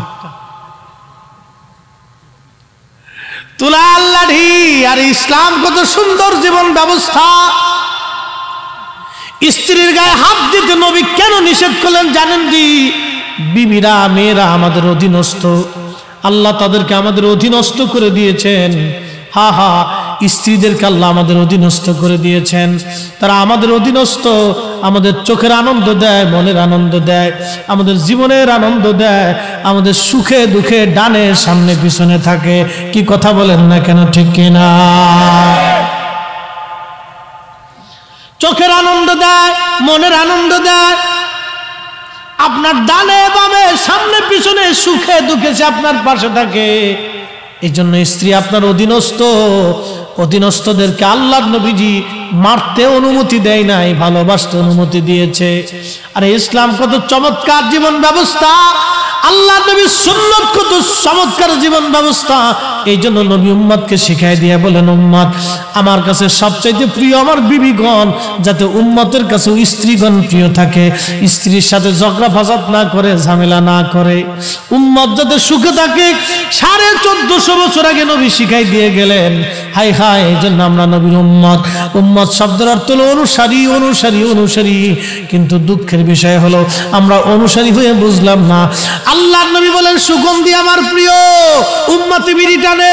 তুলার লাঠি। আর ইসলাম কত সুন্দর জীবন ব্যবস্থা। স্ত্রীর গায়ে হাত দিতে নবী কেন নিষেধ করলেন জানেন কি? বিবিরা, মেয়েরা আমাদের অধীনস্থ। আল্লাহ তাদেরকে আমাদের অধীনস্থ করে দিয়েছেন। হা হা, স্ত্রীদেরকে আল্লাহ আমাদের অধীনস্থ করে দিয়েছেন। তারা আমাদের অধীনস্থ, আমাদের চোখের আনন্দ দেয়, মনের আনন্দ দেয়, আমাদের জীবনের আনন্দ দেয়, আমাদের সুখে দুঃখে ডানে সামনে পিছনে থাকে। কি কথা বলেন না কেন, ঠিক কিনা? চোখের আনন্দ দেয়, মনের আনন্দ দেয়, আপনার ডানে বামে সামনে পিছনে সুখে দুঃখে সে আপনার পাশে থাকে। এই জন্য স্ত্রী আপনার অধীনস্থ। অধীনস্থদেরকে আল্লাহর নবীজি মারতে অনুমতি দেয় নাই, ভালোবাসতে অনুমতি দিয়েছে। আর ইসলাম কত চমৎকার জীবন ব্যবস্থা, আল্লাহর নবীর সুন্নাত কত চমৎকার জীবন ব্যবস্থা। এই জন্য নবী উম্মতকে শিখাই দিয়ে বলেন উম্মত আমার কাছে সবচাইতে প্রিয় আমার বিবিগণ, যাতে উম্মতের কাছে স্ত্রীগণ প্রিয় থাকে। স্ত্রীর সাথে ঝগড়া ফাসাদ না করে, ঝামেলা না করে, উম্মত যাতে সুখে থাকে। 1450 বছর আগে নবী শিখাই দিয়ে গেলেন। হাই হাই, এই জন্য আমরা নবীর উম্মত। উম্মত শব্দের অর্থ হলো অনুসারী, অনুসারী, অনুসারী। কিন্তু দুঃখের বিষয় হলো আমরা অনুসারী হয়ে বুঝলাম না। আল্লাহর নবী বলেন সুগন্ধি আমার প্রিয়, উম্মতি বিড়ি টানে।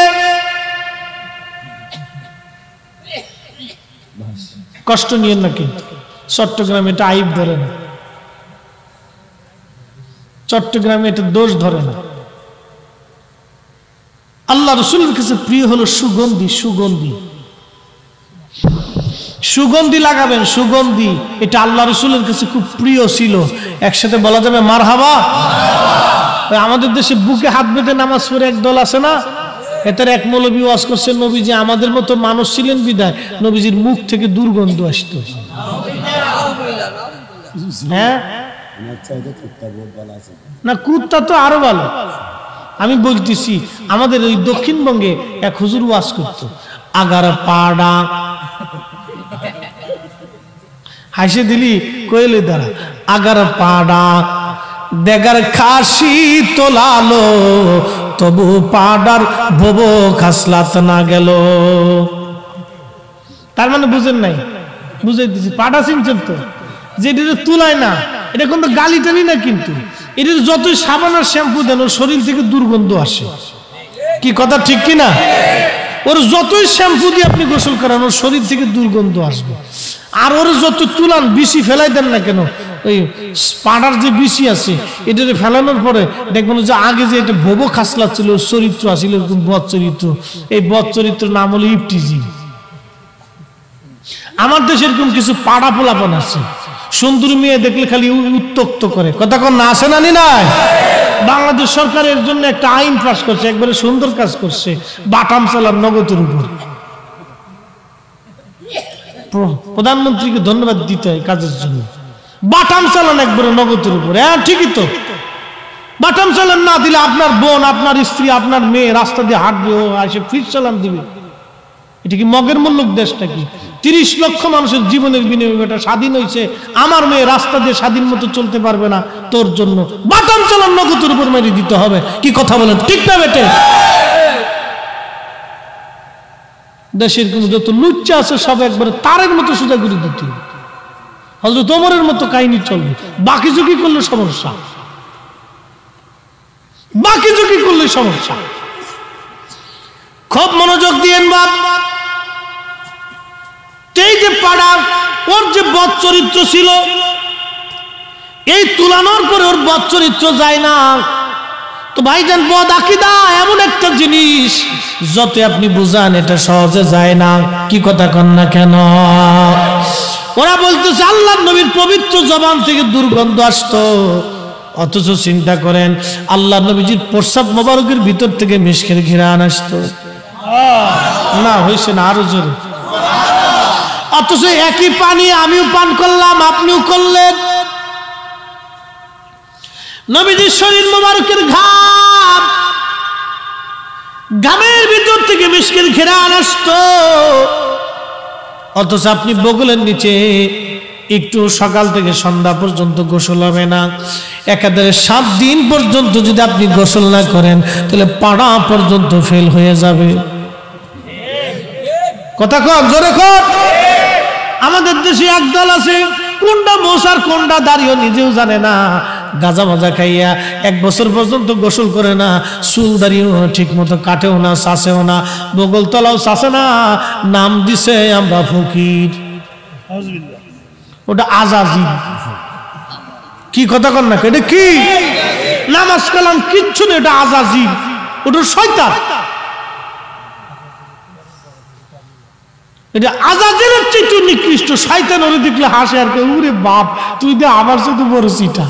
কষ্ট নিয়েন না, কিন্তু চট্টগ্রামে এটা আইব ধরে না, চট্টগ্রামে এটা দোষ ধরে না। আল্লাহ রসুলের কাছে প্রিয় হলো সুগন্ধি। সুগন্ধি, সুগন্ধি লাগাবেন, সুগন্ধি। এটা আল্লাহ রসুলের কাছে খুব প্রিয় ছিল। একসাথে বলা যাবে মারহাবা। আমাদের দেশে বুকে হাত বেঁধে নামাজ পড়ে এক দল আছে না, এটার এক মৌলবী ওয়াজ করছেন নবীজি আমাদের মতো মানুষ ছিলেন বিদায় নবীজির মুখ থেকে দুর্গন্ধ আসতো। হ্যাঁ না, কুত্তা তো আরো ভালো। আমি বলতেছি আমাদের ওই দক্ষিণবঙ্গে এক হুজুর ওয়াজ করতো, আগার পাড়া হাসে দিলি কইলে দ্বারা, আগার পাড়া দেগার খাসি তোলালো তবু পাড়ার ভবো খাসলাত না গেল। তার মানে বুঝেন নাই, বুঝাই দিছি। পাড়া চিনছেন তো, যেটা তুলায় না, এটা কিন্তু গালি টানি না, কিন্তু এটা যতই সাবান আর শ্যাম্পু দেন ওর শরীর থেকে দুর্গন্ধ আসে। কি কথা ঠিক কিনা? ওর যতই শ্যাম্পু দিয়ে আপনি গোসল করান ওর শরীর থেকে দুর্গন্ধ আসবে। আর ওর যত তুলান বিসি ফেলাই দেন না কেন, ওই পাড়ার যে বিসি আছে এটা ফেলানোর পরে দেখবেন যে আগে যে এটা ভোবো খাসলা ছিল চরিত্র আসলে এরকম বদ চরিত্র, এই বদ চরিত্র নাম হলো ইফটিজিং। আমার দেশে এরকম কিছু পাড়া পোলাপন আছে, সুন্দর মেয়ে দেখলে খালি উত্তক্ত করে, কথা কোন না আসে না নি নাই? বাংলাদেশ সরকার এর জন্য একটা আইন পাস করছে, একবারে সুন্দর কাজ করছে, বাটাম চালান নগদের উপর। প্রধানমন্ত্রীকে ধন্যবাদ দিতে হয় কাজের জন্য। বাটাম চালান একবারে নগদের উপর। হ্যাঁ ঠিকই তো, বাটাম চালান না দিলে আপনার বোন, আপনার স্ত্রী, আপনার মেয়ে রাস্তা দিয়ে হাঁটবে, ও এসে ফিস চালান দিবে। এটা কি মগের মূল্যক দেশ নাকি? 30 লক্ষ মানুষের জীবনের বিনিময়ে এটা স্বাধীন হয়েছে, আমার মেয়ে রাস্তা দিয়ে স্বাধীন মতো চলতে পারবে না, তোর জন্য বাটাম চালান নগদের উপর মেরে দিতে হবে। কি কথা বলেন, ঠিক না বেটে? দেশের যত লুচ্চা আছে সব একবারে তারের মতো সোজা করে দিতে, হযরত ওমরের মতো কাহিনী চলবে। বাকি ঝুঁকি করলে সমস্যা, বাকি ঝুঁকি করলে সমস্যা। খুব মনোযোগ দিয়েন বাপ। এই যে পাড়া, ওর যে বদ চরিত্র ছিল, এই তুলানোর পরে ওর বদ চরিত্র যায় না। তো ভাইজান বদ আকীদা এমন একটা জিনিস যত আপনি বুঝান এটা সহজে যায় না। কি কথা কন না কেন? ওরা বলতেছে আল্লাহর নবীর পবিত্র জবান থেকে দুর্গন্ধ আসতো, অথচ চিন্তা করেন আল্লাহর নবীজির প্রস্রাব মোবারকের ভিতর থেকে মিশকের ঘিরান আসতো না। হয়েছে না? আরো জোরে। অথচ একই পানি আমিও পান করলাম, আপনিও করলেন। নবীজির শরীর মোবারকের ঘাম, ঘামের ভিতর থেকে মিশকের ঘিরান আসতো, অথচ আপনি বগলের নিচে একটু সকাল থেকে সন্ধ্যা পর্যন্ত গোসল হবে না। একাধারে 7 দিন পর্যন্ত যদি আপনি গোসল না করেন তাহলে পাড়া পর্যন্ত ফেল হয়ে যাবে। কথা কম জোরে কর। আমাদের দেশে একদল আছে কোনটা মোসার কোনটা দাঁড়িয়ে নিজেও জানে না, গাঁজা মাজা খাইয়া 1 বছর পর্যন্ত গোসল করে না, চুল দাঁড়িয়েও ঠিক মতো কাটেও না, চাষেও না, বগল তলাও চাষে না, নাম দিছে আমরা ফকির। ওটা আজাজিল। কি কথা কন না? এটা কি নামাজ কালাম কিচ্ছু নেই, এটা আজাজিল, ওটা শয়তান। এটা আজাজিলের চেয়ে নিকৃষ্ট। শয়তান ওরে দেখলে হাসে আর কে, ওরে বাপ তুই দে আমার সাথে বড় চিটা।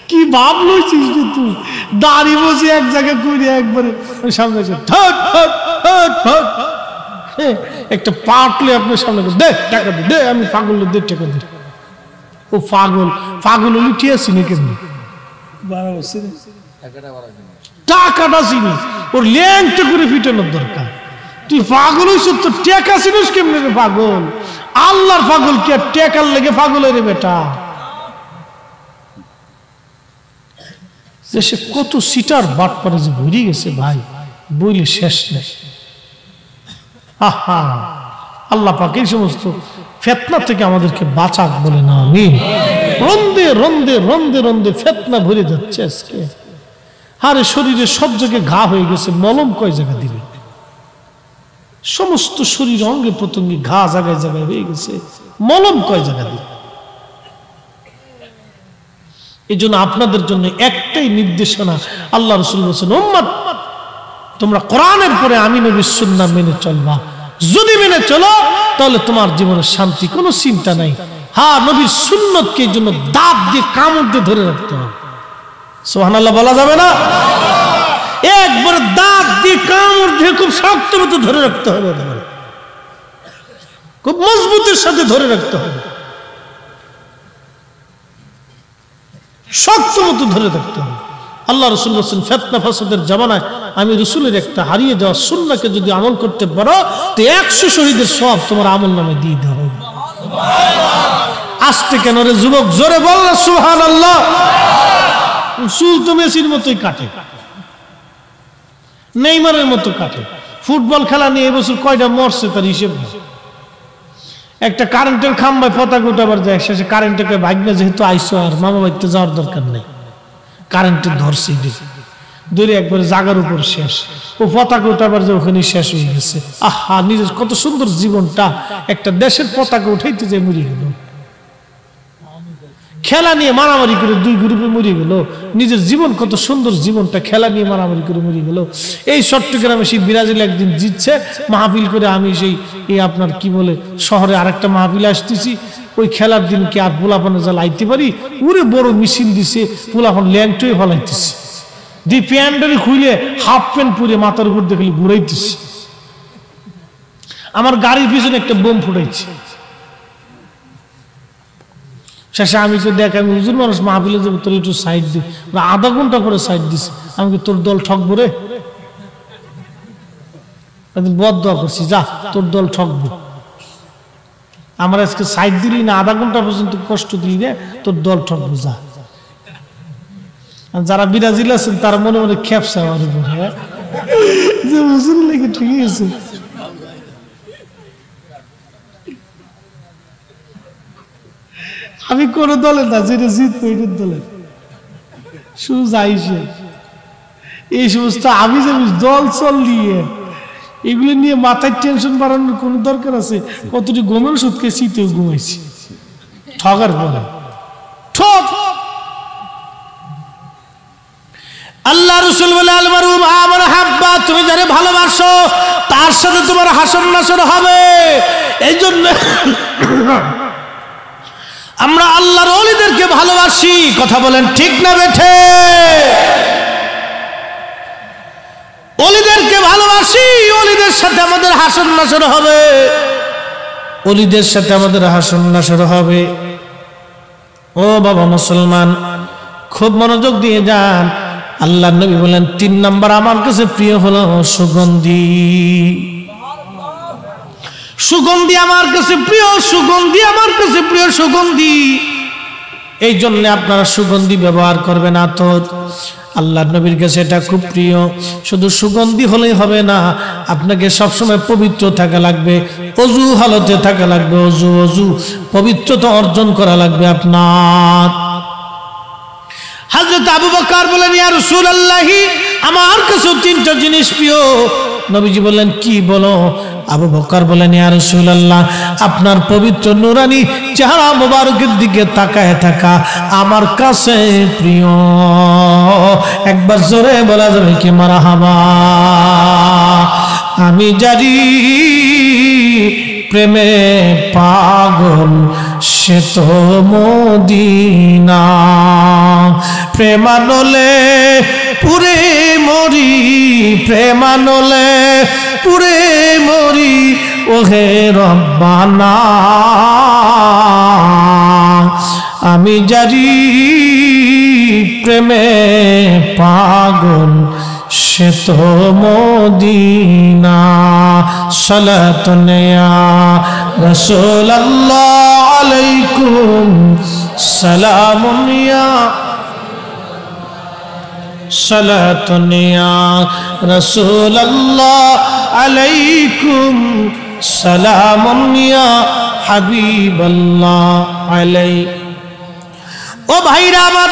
কি ভাব লইছিস রে তুই? দাড়ি বসে এক জায়গায় করে একবারে সামনে একটা পাটলে আপনার সামনে দে টাকা দে, আমি পাগল দে টাকা দে। ও পাগল, পাগল হলি ঠিক আছে নি কেন? টাকাটা চিনি, ওর ল্যাংটা করে ফিটানোর দরকার। তুই পাগল হইছ তো টেকা চিনিস কেমনে রে পাগল? আল্লাহর পাগল কে টেকার লেগে পাগল রে বেটা। দেশে কত সিটার বাট পারে যে ভরে গেছে ভাই, বইলে শেষ নেই। আহা, আল্লাহ পাক এই সমস্ত ফিতনা থেকে আমাদেরকে বাঁচাক বলে না আমিন। রন্দে রন্দে রন্দে রন্দে ফিতনা ভরে যাচ্ছে আজকে। আরে শরীরে সব জায়গায় ঘা হয়ে গেছে, মলম কয় জায়গা দিবে? সমস্ত শরীর অঙ্গে প্রত্যঙ্গে ঘা জায়গায় জায়গায় হয়ে গেছে, মলম কয় জায়গা দিবে? এই জন্য আপনাদের জন্য একটাই নির্দেশনা, আল্লাহ রাসূল বলেছেন উম্মত তোমরা কোরআনের পরে আমি নবীর সুন্নাহ মেনে চলবা। যদি মেনে চলো তাহলে তোমার জীবনে শান্তি, কোনো চিন্তা নাই। হ্যাঁ, নবীর সুন্নতকে এই জন্য দাঁত দিয়ে কামড় দিয়ে ধরে রাখতে হবে। সুবহানাল্লাহ বলা যাবে না? একবার দাঁত দিয়ে কামড় দিয়ে খুব শক্ত মতো ধরে রাখতে হবে, খুব মজবুতের সাথে ধরে রাখতে হবে, শক্ত মতো ধরে রাখতে হবে। আল্লাহ রাসূল বলেছেন, ফিতনা ফাসাদের জামানায় আমি রাসূলের একটা হারিয়ে যাওয়া সুন্নাহকে যদি আমল করতে পারো তো 100 শহীদের সওয়াব তোমার আমল নামে দিয়ে দেওয়া হবে। আস্তে কেন রে যুবক, জোরে বল না সুবহানাল্লাহ। চুল তো মেসির মতোই কাটে, নেইমারের মতো কাটে। ফুটবল খেলা নিয়ে এবছর কয়টা মরছে তার হিসেব নেই। একটা কারেন্টের খাম্বায় পতাকা উঠাবার যায়, শেষে কারেন্টকে ভাগ্নে যেহেতু আইসো আর মামা বাড়িতে যাওয়ার দরকার নেই, কারেন্টের ধরছে ধরে একবারে জাগার উপর শেষ। ও পতাকা উঠাবার যে ওখানে শেষ হয়ে গেছে। আহা, নিজের কত সুন্দর জীবনটা একটা দেশের পতাকা উঠাইতে যে মরে গেল। খেলা নিয়ে মারামারি করে 2 গ্রুপে মরে গেল। নিজের জীবন কত সুন্দর জীবনটা খেলা নিয়ে মারামারি করে মরে গেল। এই চট্টগ্রামে সেই ব্রাজিল একদিন জিতছে, মাহফিল করে আমি সেই আপনার কি বলে শহরে আরেকটা মাহফিল আসতেছি। ওই খেলার দিন কি আর পোলাপানে যা লাইতে পারি, ওরে বড় মিছিল দিছে, পোলাপান ল্যাংটোয় ফলাইতেছে, দি প্যান্ডারি খুলে হাফ প্যান্ট পরে মাথার উপর দেখলে ঘুরাইতেছে। আমার গাড়ির পিছনে একটা বোম ফুটাইছে। শেষে আমি তো দেখ, আমি হুজুর মানুষ, মাহফিলে যাবো, তোর একটু সাইড দি। আধা ঘন্টা করে সাইড দিছে। আমি কি তোর দল ঠকবো রে? বদদোয়া করছি, যা তোর দল ঠকবো। আমার আজকে সাইড দিলি না, আধা ঘন্টা পর্যন্ত কষ্ট দিলি রে, তোর দল ঠকবো, যা। যারা ব্রাজিল আছেন তারা মনে মনে খেপসা আমার উপর, হ্যাঁ হুজুর লেগে ঠিক আছে। আমি কোন দলে না, যেটা জিতবো এটার দলে শুধু যাইছে। এই সমস্ত আমি যে দল চল নিয়ে এগুলো নিয়ে মাথায় টেনশন বাড়ানোর কোন দরকার আছে? কতটি ঘুমের ওষুধ খেয়ে শীতেও ঘুমাইছি ঠগার পরে। ঠক আল্লাহ রাসূল বলে, আল মারু মা মান হাব্বা, তুমি যারে ভালোবাসো তার সাথে তোমার হাসর নাসর হবে। এই জন্য আমরা আল্লাহর ওলিদেরকে ভালোবাসি। কথা বলেন ঠিক না বেঠে? ওলিদেরকে ভালোবাসি, ওলিদের সাথে আমাদের হাসর নাসর হবে, ওলিদের সাথে আমাদের হাসর নাসর হবে। ও বাবা মুসলমান, খুব মনোযোগ দিয়ে যান। আল্লাহ নবী বলেন, 3 নাম্বার আমার কাছে প্রিয় হলো সুগন্ধি। সুগন্ধি আমার কাছে প্রিয়, সুগন্ধি আমার কাছে প্রিয়, সুগন্ধি। এই জন্য আপনারা সুগন্ধি ব্যবহার করবেন। আতর আল্লাহ নবীর কাছে এটা খুব প্রিয়। শুধু সুগন্ধি হলেই হবে না, আপনাকে সবসময় পবিত্র থাকা লাগবে, অজু হালতে থাকা লাগবে, অজু পবিত্রতা অর্জন করা লাগবে আপনার। হযরত আবু বকর বলেন, ইয়া রাসূলুল্লাহ, আমার কাছে 3টা জিনিস প্রিয়। নবীজি বললেন, কি বলো? আবু বকর বলেন, ইয়া রাসূলুল্লাহ, আপনার পবিত্র নূরানি চেহারা মোবারকের দিকে তাকায় থাকা আমার কাছে প্রিয়। একবার জোরে বলা যাবে কি মারহাবা? আমি জানি প্রেমে পাগল সে তো মদিনা, প্রেমানলে পুরে মরি, প্রেমানলে পুরে মরি, ওহে রব্বানা। আমি জানি প্রেমে পাগল সে তো মদিনা। সালাতুন ইয়া রাসূলুল্লাহ আলাইকুম সালামুন ইয়া, সালাতুন ইয়া রাসূলুল্লাহ আলাইকুম সালামুন ইয়া হাবিবাল্লাহ আলাই। ও ভাইরা আমার,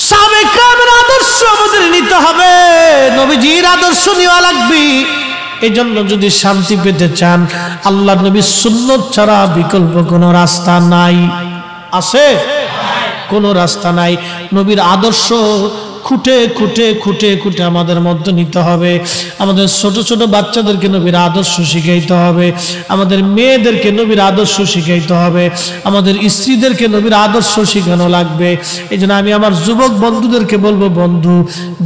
সাহাবায়ে কেরামের আদর্শ আমাদের নিতে হবে, নবীজির আদর্শ নেওয়া লাগবে। এই জন্য যদি শান্তি পেতে চান, আল্লাহ নবীর সুন্নাত ছাড়া বিকল্প কোনো রাস্তা নাই। আছে? কোনো রাস্তা নাই। নবীর আদর্শ খুঁটে খুঁটে খুঁটে খুঁটে আমাদের মধ্যে নিতে হবে। আমাদের ছোট ছোট বাচ্চাদেরকে নবীর আদর্শ শিখাইতে হবে, আমাদের মেয়েদেরকে নবীর আদর্শ শিখাইতে হবে, আমাদের স্ত্রীদেরকে নবীর আদর্শ শিখানো লাগবে। এই জন্য আমি আমার যুবক বন্ধুদেরকে বলবো, বন্ধু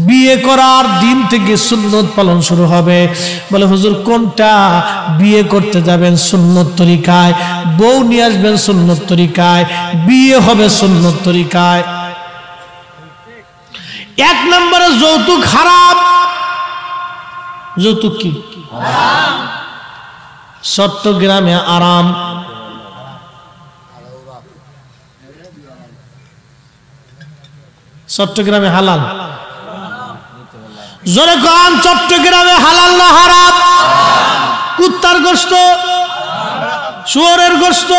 বিয়ে করার দিন থেকে সুন্নত পালন শুরু হবে। বলে হুজুর কোনটা? বিয়ে করতে যাবেন সুন্নত তরিকায়, বউ নিয়ে আসবেন সুন্নত তরিকায়, বিয়ে হবে সুন্নত তরিকায়। এক নম্বরে যৌতুক হারাম। যৌতুক কি? চট্টগ্রামে আরাম, চট্টগ্রামে হালাল। জোরে কোন চট্টগ্রামে হালাল না হারাম? কুত্তার গোশত, শুয়োরের গোশত,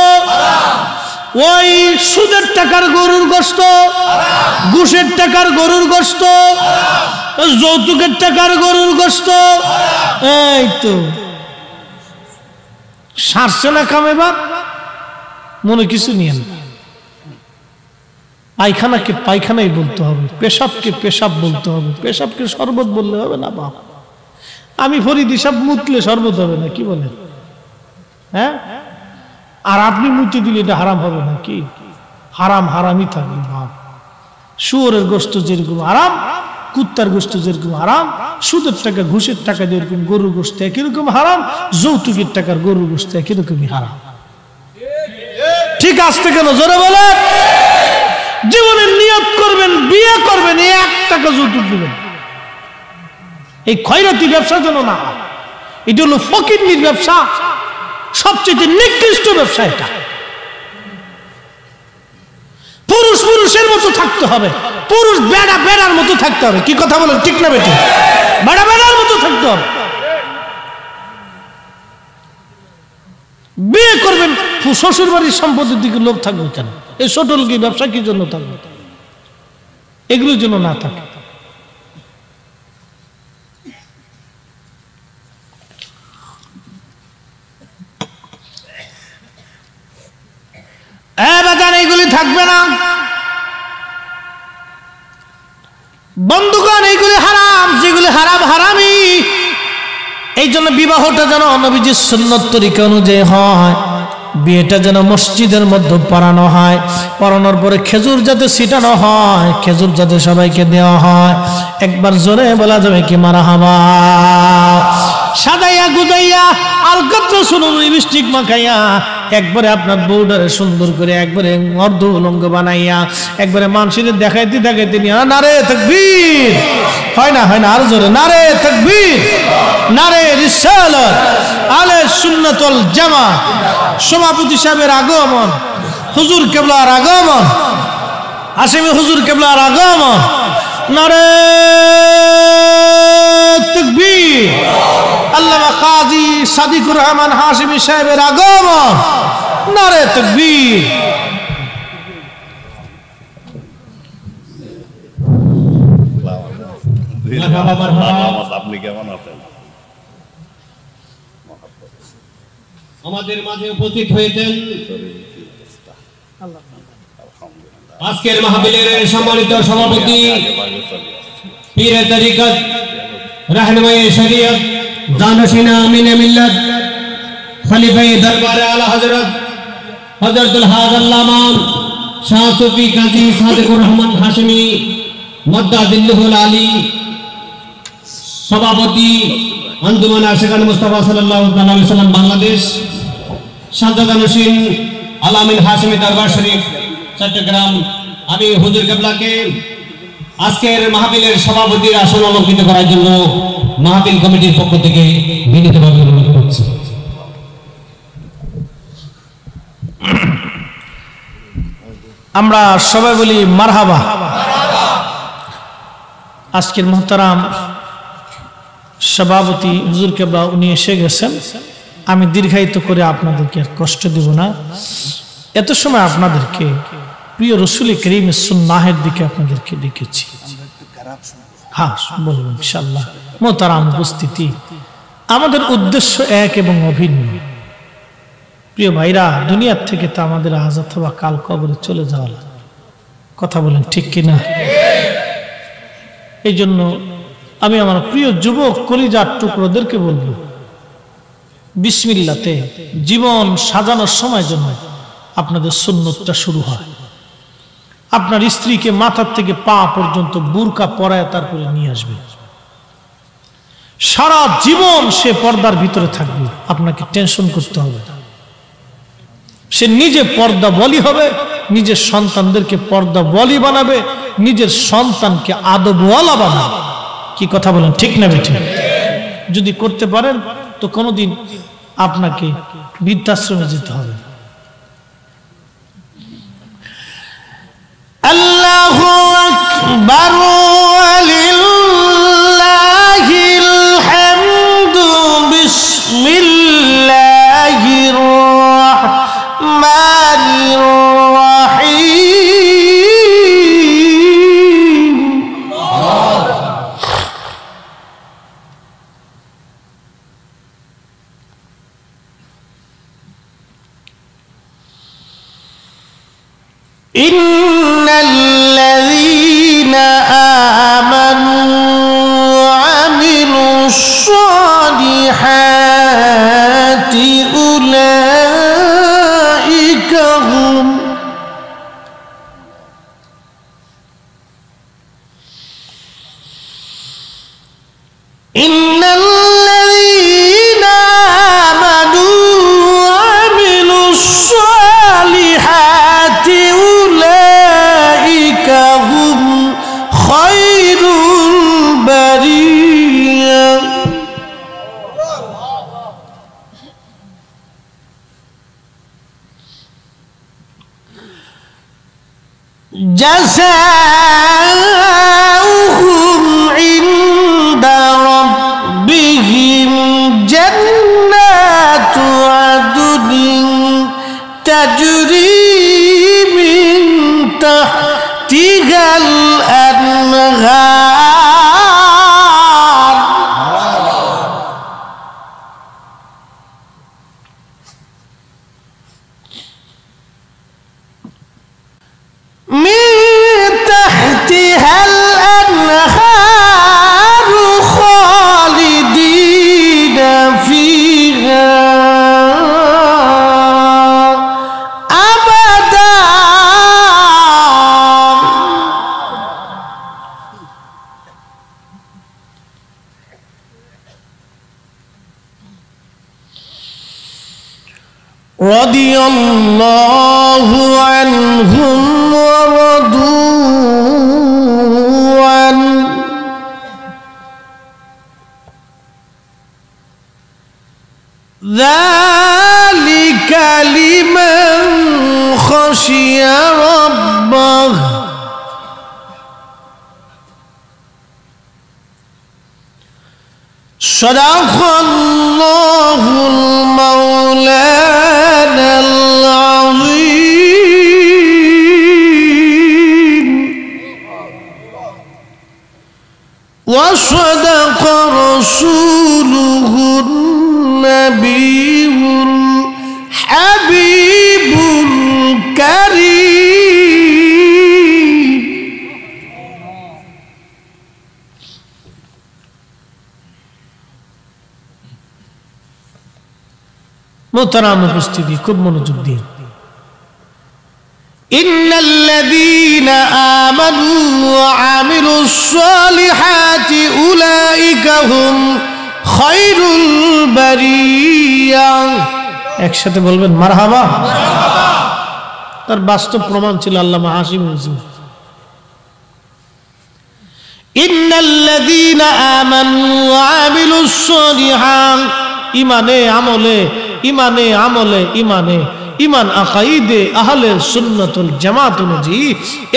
ওই সুদের টাকার গরুর গোশত, ঘুষের টাকার গরুর গোশত, যৌতুকের টাকার গরুর গোশত, এই তো সারছে না কামেবার। মনে কিছু নিয়ে না। পায়খানাকে পায়খানাই বলতে হবে, পেশাবকে পেশাব বলতে হবে, পেশাবকে শরবত বললে হবে না বাপ। আমি ফরিদ হিসাব মুতলে শরবত হবে না, কি বলেন? হ্যাঁ, আর আপনি মুতে দিলে এটা হারাম হবে না? কি হারাম হারামই থাকবে বাপ। শুয়োরের গোশত যেরকম হারাম, কুত্তার গোশত যেরকম হারাম, সুদের টাকা ঘুষের টাকা যেরকম গরুর গোশত একই রকম হারাম, যৌতুকের টাকার গরুর গোশত একই রকমই হারাম। ঠিক আসতে কেন জোরে বলেন? জীবনে নিয়ত করবেন বিয়ে করবেন, 1 টাকা যৌতুক দিবেন। এই খয়রাতি ব্যবসা যেন না। এটা হলো ফকিরনির ব্যবসা, সবচেয়ে নিকৃষ্ট ব্যবসা এটা। পুরুষ পুরুষের মতো থাকতে হবে, পুরুষ বেড়া বেড়ার মতো থাকতে হবে। কি কথা বলেন, ঠিক না বেটি? বেড়া বেড়ার মতো থাকতে হবে। বিয়ে করবেন, শ্বশুর বাড়ির সম্পত্তির দিকে লোক থাকবে কেন? এই ছোটল কি ব্যবসা কি জন্য থাকবে? এগুলোর জন্য না থাকে। এইগুলি থাকবে না বন্ধুগণ, এইগুলি হারাম। যেগুলি হারাম হারামি। এই জন্য বিবাহটা যেন নবীজির সুন্নত তরিকা অনুযায়ী হয়। বিয়েটা যেন মসজিদের মধ্যে পড়ানো হয়, পড়ানোর পরে খেজুর যাতে ছিটানো হয়, খেজুর যাতে সবাইকে দেওয়া হয়। একবার জোরে বলা যাবে কি মারহাবা? সাদাইয়া গুদাইয়া আর কত শুনুন লিপস্টিক মাখাইয়া একবারে আপনার বউডারে সুন্দর করে একবারে অর্ধ উলঙ্গ বানাইয়া একবারে মানুষের দেখাইতে দেখাইতে নিয়ে নারে তাকবীর, হয় না হয় না, আর জোরে নারে তাকবীর, নারে রিসালাত, আলে সুন্নাতুল জামাত, সভাপতি সাহেবের আগমন, হুজুর কেবলার আগমন, হাশিমি হুজুর কেবলার আগমন, নারে তাকবীর, আল্লামা কাজী সাদিকুর রহমান হাশিমি সাহেবের আগমন, নারে তাকবীর। আপনি কেমন আছেন? আমাদের মাঝে উপস্থিত হয়েছেন আজকের মাহফিলের সম্মানিত সভাপতি, পীরে তরিকত, রাহনুমায়ে শরীয়ত, জানশিনা আমিনে মিল্লাত, খলিফায়ে দরবারে আলা হযরত হযরতুল হাজ আল্লামা শাহ সুফি কাজী সাদিকুর রহমান হাশিমি মদ্দাদিল্লাহুল আলী, সভাপতি আঞ্জুমান আশিকান মুস্তাফা সাল্লাল্লাহু আলাইহি ওয়াসাল্লাম বাংলাদেশ, শাহজাহানুসিন আলামিন হাশিমি দরবার শরীফ চট্টগ্রাম। আমি হুজুর কেবলাকে আজকের মাহফিলের সভাপতির আসন অলঙ্কৃত করার জন্য মাহফিল কমিটির পক্ষ থেকে বিনীতভাবে অনুরোধ করছি। আমরা সবাই বলি মারহাবা। আজকের মুহতারাম সভাপতি হুজুর কেবলা উনি এসে গেছেন। আমি দীর্ঘায়িত করে আপনাদেরকে আর কষ্ট দেব না। এত সময় আপনাদেরকে প্রিয় রসুল করিম সুন্নাহের দিকে আপনাদেরকে ডেকেছি। হ্যাঁ বলবো ইনশাআল্লাহ। মুহতারাম উপস্থিতি, আমাদের উদ্দেশ্য এক এবং অভিন্ন। প্রিয় ভাইরা, দুনিয়ার থেকে তো আমাদের আজ অথবা কাল কবরে চলে যাওয়া, কথা বলেন ঠিক কিনা? এই জন্য আমি আমার প্রিয় যুবক কলিজার টুকরোদেরকে বলবো, বিসমিল্লাতে জীবন সাজানোর সময় জন্য আপনাদের সুন্নতটা শুরু হয়। আপনার স্ত্রীকে মাথার থেকে পা পর্যন্ত বুরকা পরায় তারপরে নিয়ে আসবে। সারা জীবন সে পর্দার ভিতরে থাকবে, আপনাকে টেনশন করতে হবে। সে নিজে পর্দা বলি হবে, নিজের সন্তানদেরকে পর্দা বলি বানাবে, নিজের সন্তানকে আদবওয়ালা বানাবে। কি কথা বলেন, ঠিক না বেঠিক? যদি করতে পারেন তো কোনোদিন আপনাকে বৃদ্ধাশ্রমে যেতে হবে। আল্লাহু আকবার ওয়ালিল্লাহিল হামদু বিসমিল্লাহির রাহমানির রাহিম। ইন্নাল্লাযীনা আমানু ওয়া আমিলুশ সালিহাতি উলাইকা হুম ইন্নাল্লাযীনা আমানু ওয়া আমিলুশ সালিহাতি উলাইকা হুম খায়রুল বারিয়া। জাযাউহুম ইনদা রাব্বিহিম জান্নাতু আদনিন তাজরি মিন তাহতিহাল আনহার। من تحتها الأنهار خالدين فيها أبدا. رضي الله عنهم ورضوا عنه ذلك لمن خشي ربه. صدق الله المولانا العظيم وصدق رسوله النبي الحبيب الكريم. মোহতারাম উপস্থিতি, খুব মনোযোগ দিন। ইন্নাল্লাযীনা আমানু ওয়া আমিলুস সালিহাতি উলাইকা হুম খায়রুল বারিয়া। একসাথে বলবেন মারহাবা। তার বাস্তব প্রমাণ ছিল আল্লামা হাশিম হুজুর। ইন্নাল্লাযীনা আমানু ওয়া আমিলুস সালিহাত, ইমানে আমলে ইমানে আমলে ইমানে ইমান আকাইদে আহলে সুন্নাতুল জামাত অনুযায়ী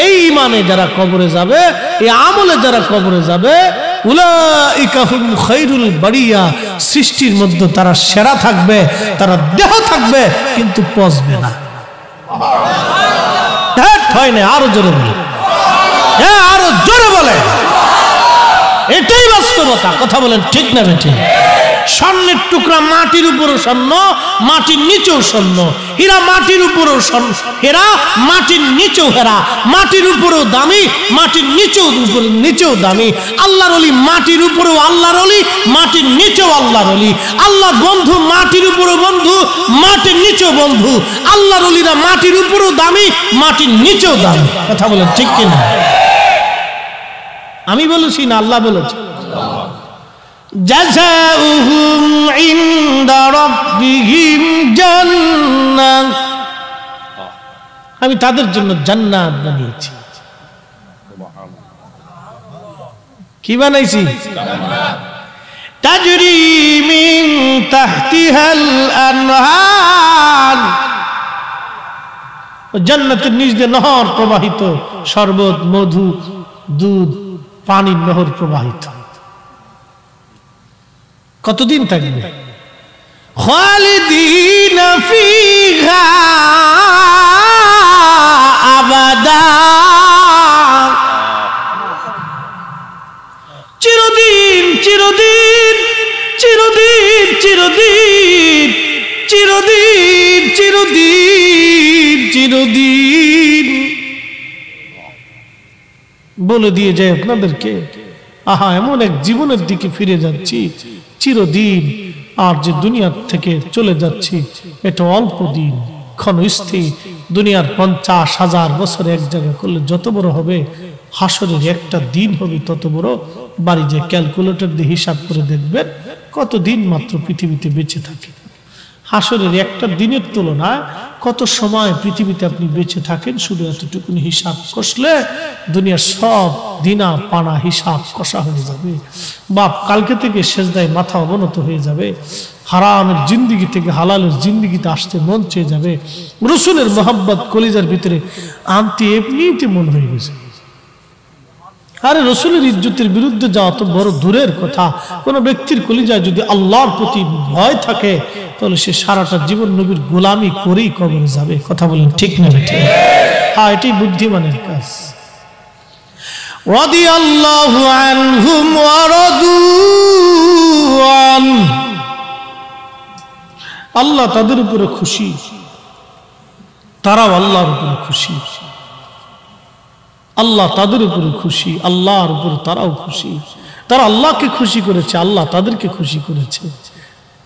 এই ইমানে যারা কবরে যাবে, এই আমলে যারা কবরে যাবে, উলাইকা হুম খায়রুল বারিয়া, সৃষ্টির মধ্যে তারা সেরা থাকবে। তারা দেহ থাকবে কিন্তু পচবে না। হয় না, আরো জোরে বলে, হ্যাঁ আরো জোরে বলে। এটাই বাস্তবতা। কথা বলেন ঠিক না বেঠিক? স্বর্ণের টুকরা মাটির উপরও স্বর্ণ, মাটির নিচেও স্বর্ণ। হীরা মাটির উপরও হীরা, মাটির নিচেও হীরা। মাটির উপরেও দামি, মাটির নিচেও দামি। আল্লাহর ওলি মাটির উপরেও আল্লাহর ওলি, মাটির নিচেও আল্লাহর ওলি। আল্লাহর বন্ধু মাটির উপরেও বন্ধু, মাটির নিচেও বন্ধু। আল্লাহর ওলিরা মাটির উপরেও দামি, মাটির নিচেও দামি। কথা বলেন ঠিক কিনা? আমি বলেছি না আল্লাহ বলেছে? জাযাউহুম ইনদা রাব্বিহিম জান্নাহ, আমি তাদের জন্য জান্নাত বানিয়েছি। কি বানাইছি? তাজরি মিন তাহতিহাল আনহার, জান্নাতের নিচ দিয়ে নহর প্রবাহিত, শরবত, মধু, দুধ, পানির নহর প্রবাহিত। কতদিন থাকবে? খালিদিনা ফিহা আবাদা, চিরদিন চিরদিন চিরদিন চিরদিন চিরদিন চিরদিন চিরদিন বলে দিয়ে যায় আপনাদেরকে। আহা, এমন এক জীবনের দিকে ফিরে যাচ্ছি চিরদিন, আর যে দুনিয়া থেকে চলে যাচ্ছি এটা অল্প দিন, ক্ষণস্থির। দুনিয়ার 50,000 বছর এক জায়গা করলে যত বড় হবে, হাসরের একটা দিন হবে তত বড়। বাড়ি যে ক্যালকুলেটর দিয়ে হিসাব করে দেখবেন কত দিন মাত্র পৃথিবীতে বেঁচে থাকে। হাসরের একটা দিনের তুলনায় কত সময় পৃথিবীতে আপনি বেঁচে থাকেন, শুধু এতটুকুনি হিসাব কষলে দুনিয়ার সব দিনা পানা হিসাব কষা হয়ে যাবে। বাপ কালকে থেকে সেজদায় মাথা অবনত হয়ে যাবে। হারামের জিন্দিগি থেকে হালালের জিন্দিগিতে আসতে মন চেয়ে যাবে। রসুলের মোহাব্বত কলিজার ভিতরে আনতে এমনিতে মন হয়ে গেছে। আরে রসুলের ইজ্জতের বিরুদ্ধে যাওয়া তো বড় দূরের কথা। কোন ব্যক্তির কলিজায় যদি আল্লাহর প্রতি ভয় থাকে তাহলে সে সারাটা জীবন নবীর গোলামি করেই কবরে যাবে। কথা বলেন ঠিক না ঠিক? হ্যাঁ, এটাই বুদ্ধিমানের কাজ। রাদিয়াল্লাহু আনহুম ওয়া রাদু আনহু, আল্লাহ তাদের উপরে খুশি, তারাও আল্লাহর উপরে খুশি। আল্লাহ তাদের উপরে খুশি, আল্লাহর উপরে তারাও খুশি। তারা আল্লাহকে খুশি করেছে, আল্লাহ তাদেরকে খুশি করেছে।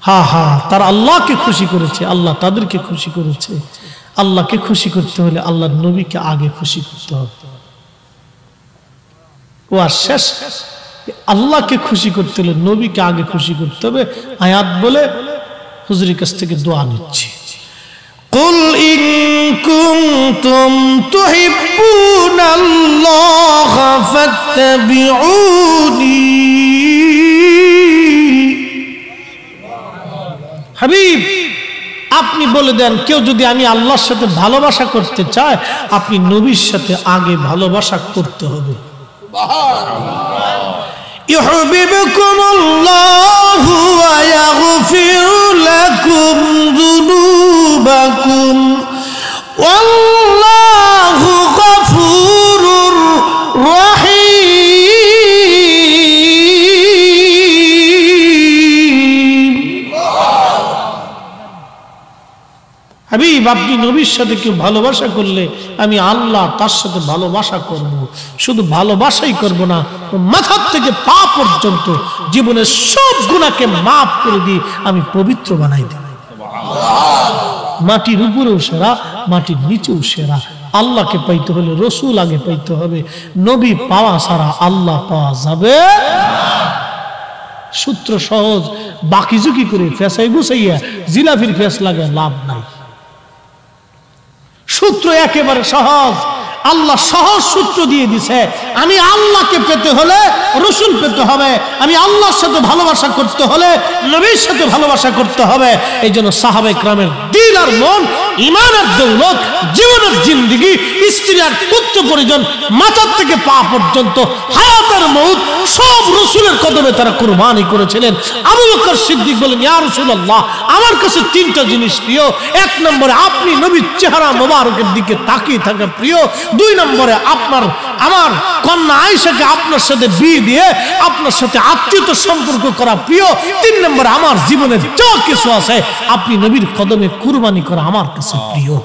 হা হা, তারা আল্লাহকে খুশি করেছে, আল্লাহ তাদেরকে খুশি করেছে। আল্লাহকে খুশি করতে হলে আল্লাহর নবীকে আগে খুশি করতে হবে। ও আর শেষ, আল্লাহকে খুশি করতে হলে নবীকে আগে খুশি করতে হবে। আয়াত বলে হুজুরের কাছ থেকে দোয়া নিচ্ছি। قل إن كنتم تحبون الله فاتبعوني, হাবিব আপনি বলে দেন, কেউ যদি আমি আল্লাহর সাথে ভালোবাসা করতে চায়, আপনি নবীর সাথে আগে ভালোবাসা করতে হবে। ইউহিব্বুকুমুল্লাহু ওয়া ইয়াগফির লাকুম যুনুবাকুম ওয়াল্লাহু গফুরুর রহিম। হাবিব আপনি নবীর সাথে কেউ ভালোবাসা করলে আমি আল্লাহ তার সাথে ভালোবাসা করব। শুধু ভালোবাসাই করব না, মাথা থেকে পা পর্যন্ত জীবনের সব গুনাহকে মাফ করে দিয়ে আমি পবিত্র বানাই দেব। মাটির উপরেও সেরা, মাটির নিচেও সেরা। আল্লাহকে পাইতে হলে রসুল আগে পাইতে হবে। নবী পাওয়া ছাড়া আল্লাহ পাওয়া যাবে সূত্র সহজ। বাকি ঝুঁকি করে ফেসাই গুছাইয়া জিলাফির ফেস লাগে লাভ নাই। সূত্র একেবারে সহজ। আল্লাহ সহজ সূত্র দিয়ে দিছে। আমি আল্লাহকে পেতে হলে রসুল পেতে হবে, আমি আল্লাহর সাথে ভালোবাসা করতে হলে নবীর সাথে ভালোবাসা করতে হবে। এই জন্য সাহাবায়ে কেরামের দিল আর মন, ঈমান আর দৌলত, জীবনের জিন্দেগি, স্ত্রী আর পুত্র পরিজন, মাথা থেকে পা পর্যন্ত, হায়াত আর মউত সব রসুল রাসূলের কদমে তারা কুরবানি করেছিলেন। আবু বকর সিদ্দিক বলেন, ইয়া রাসূলুল্লাহ, আমার কাছে তিনটা জিনিস প্রিয়। এক নম্বরে আপনি নবীর চেহারা মোবারকের দিকে তাকিয়ে থাকা প্রিয়। দুই নম্বরে আমার কন্যা আয়েশাকে আপনার সাথে বিয়ে দিয়ে আপনার সাথে আত্মীয়তার সম্পর্ক করা প্রিয়। তিন নম্বরে আমার জীবনে যা কিছু আছে আপনি নবীর কদমে কুরবানি করা আমার কাছে প্রিয়।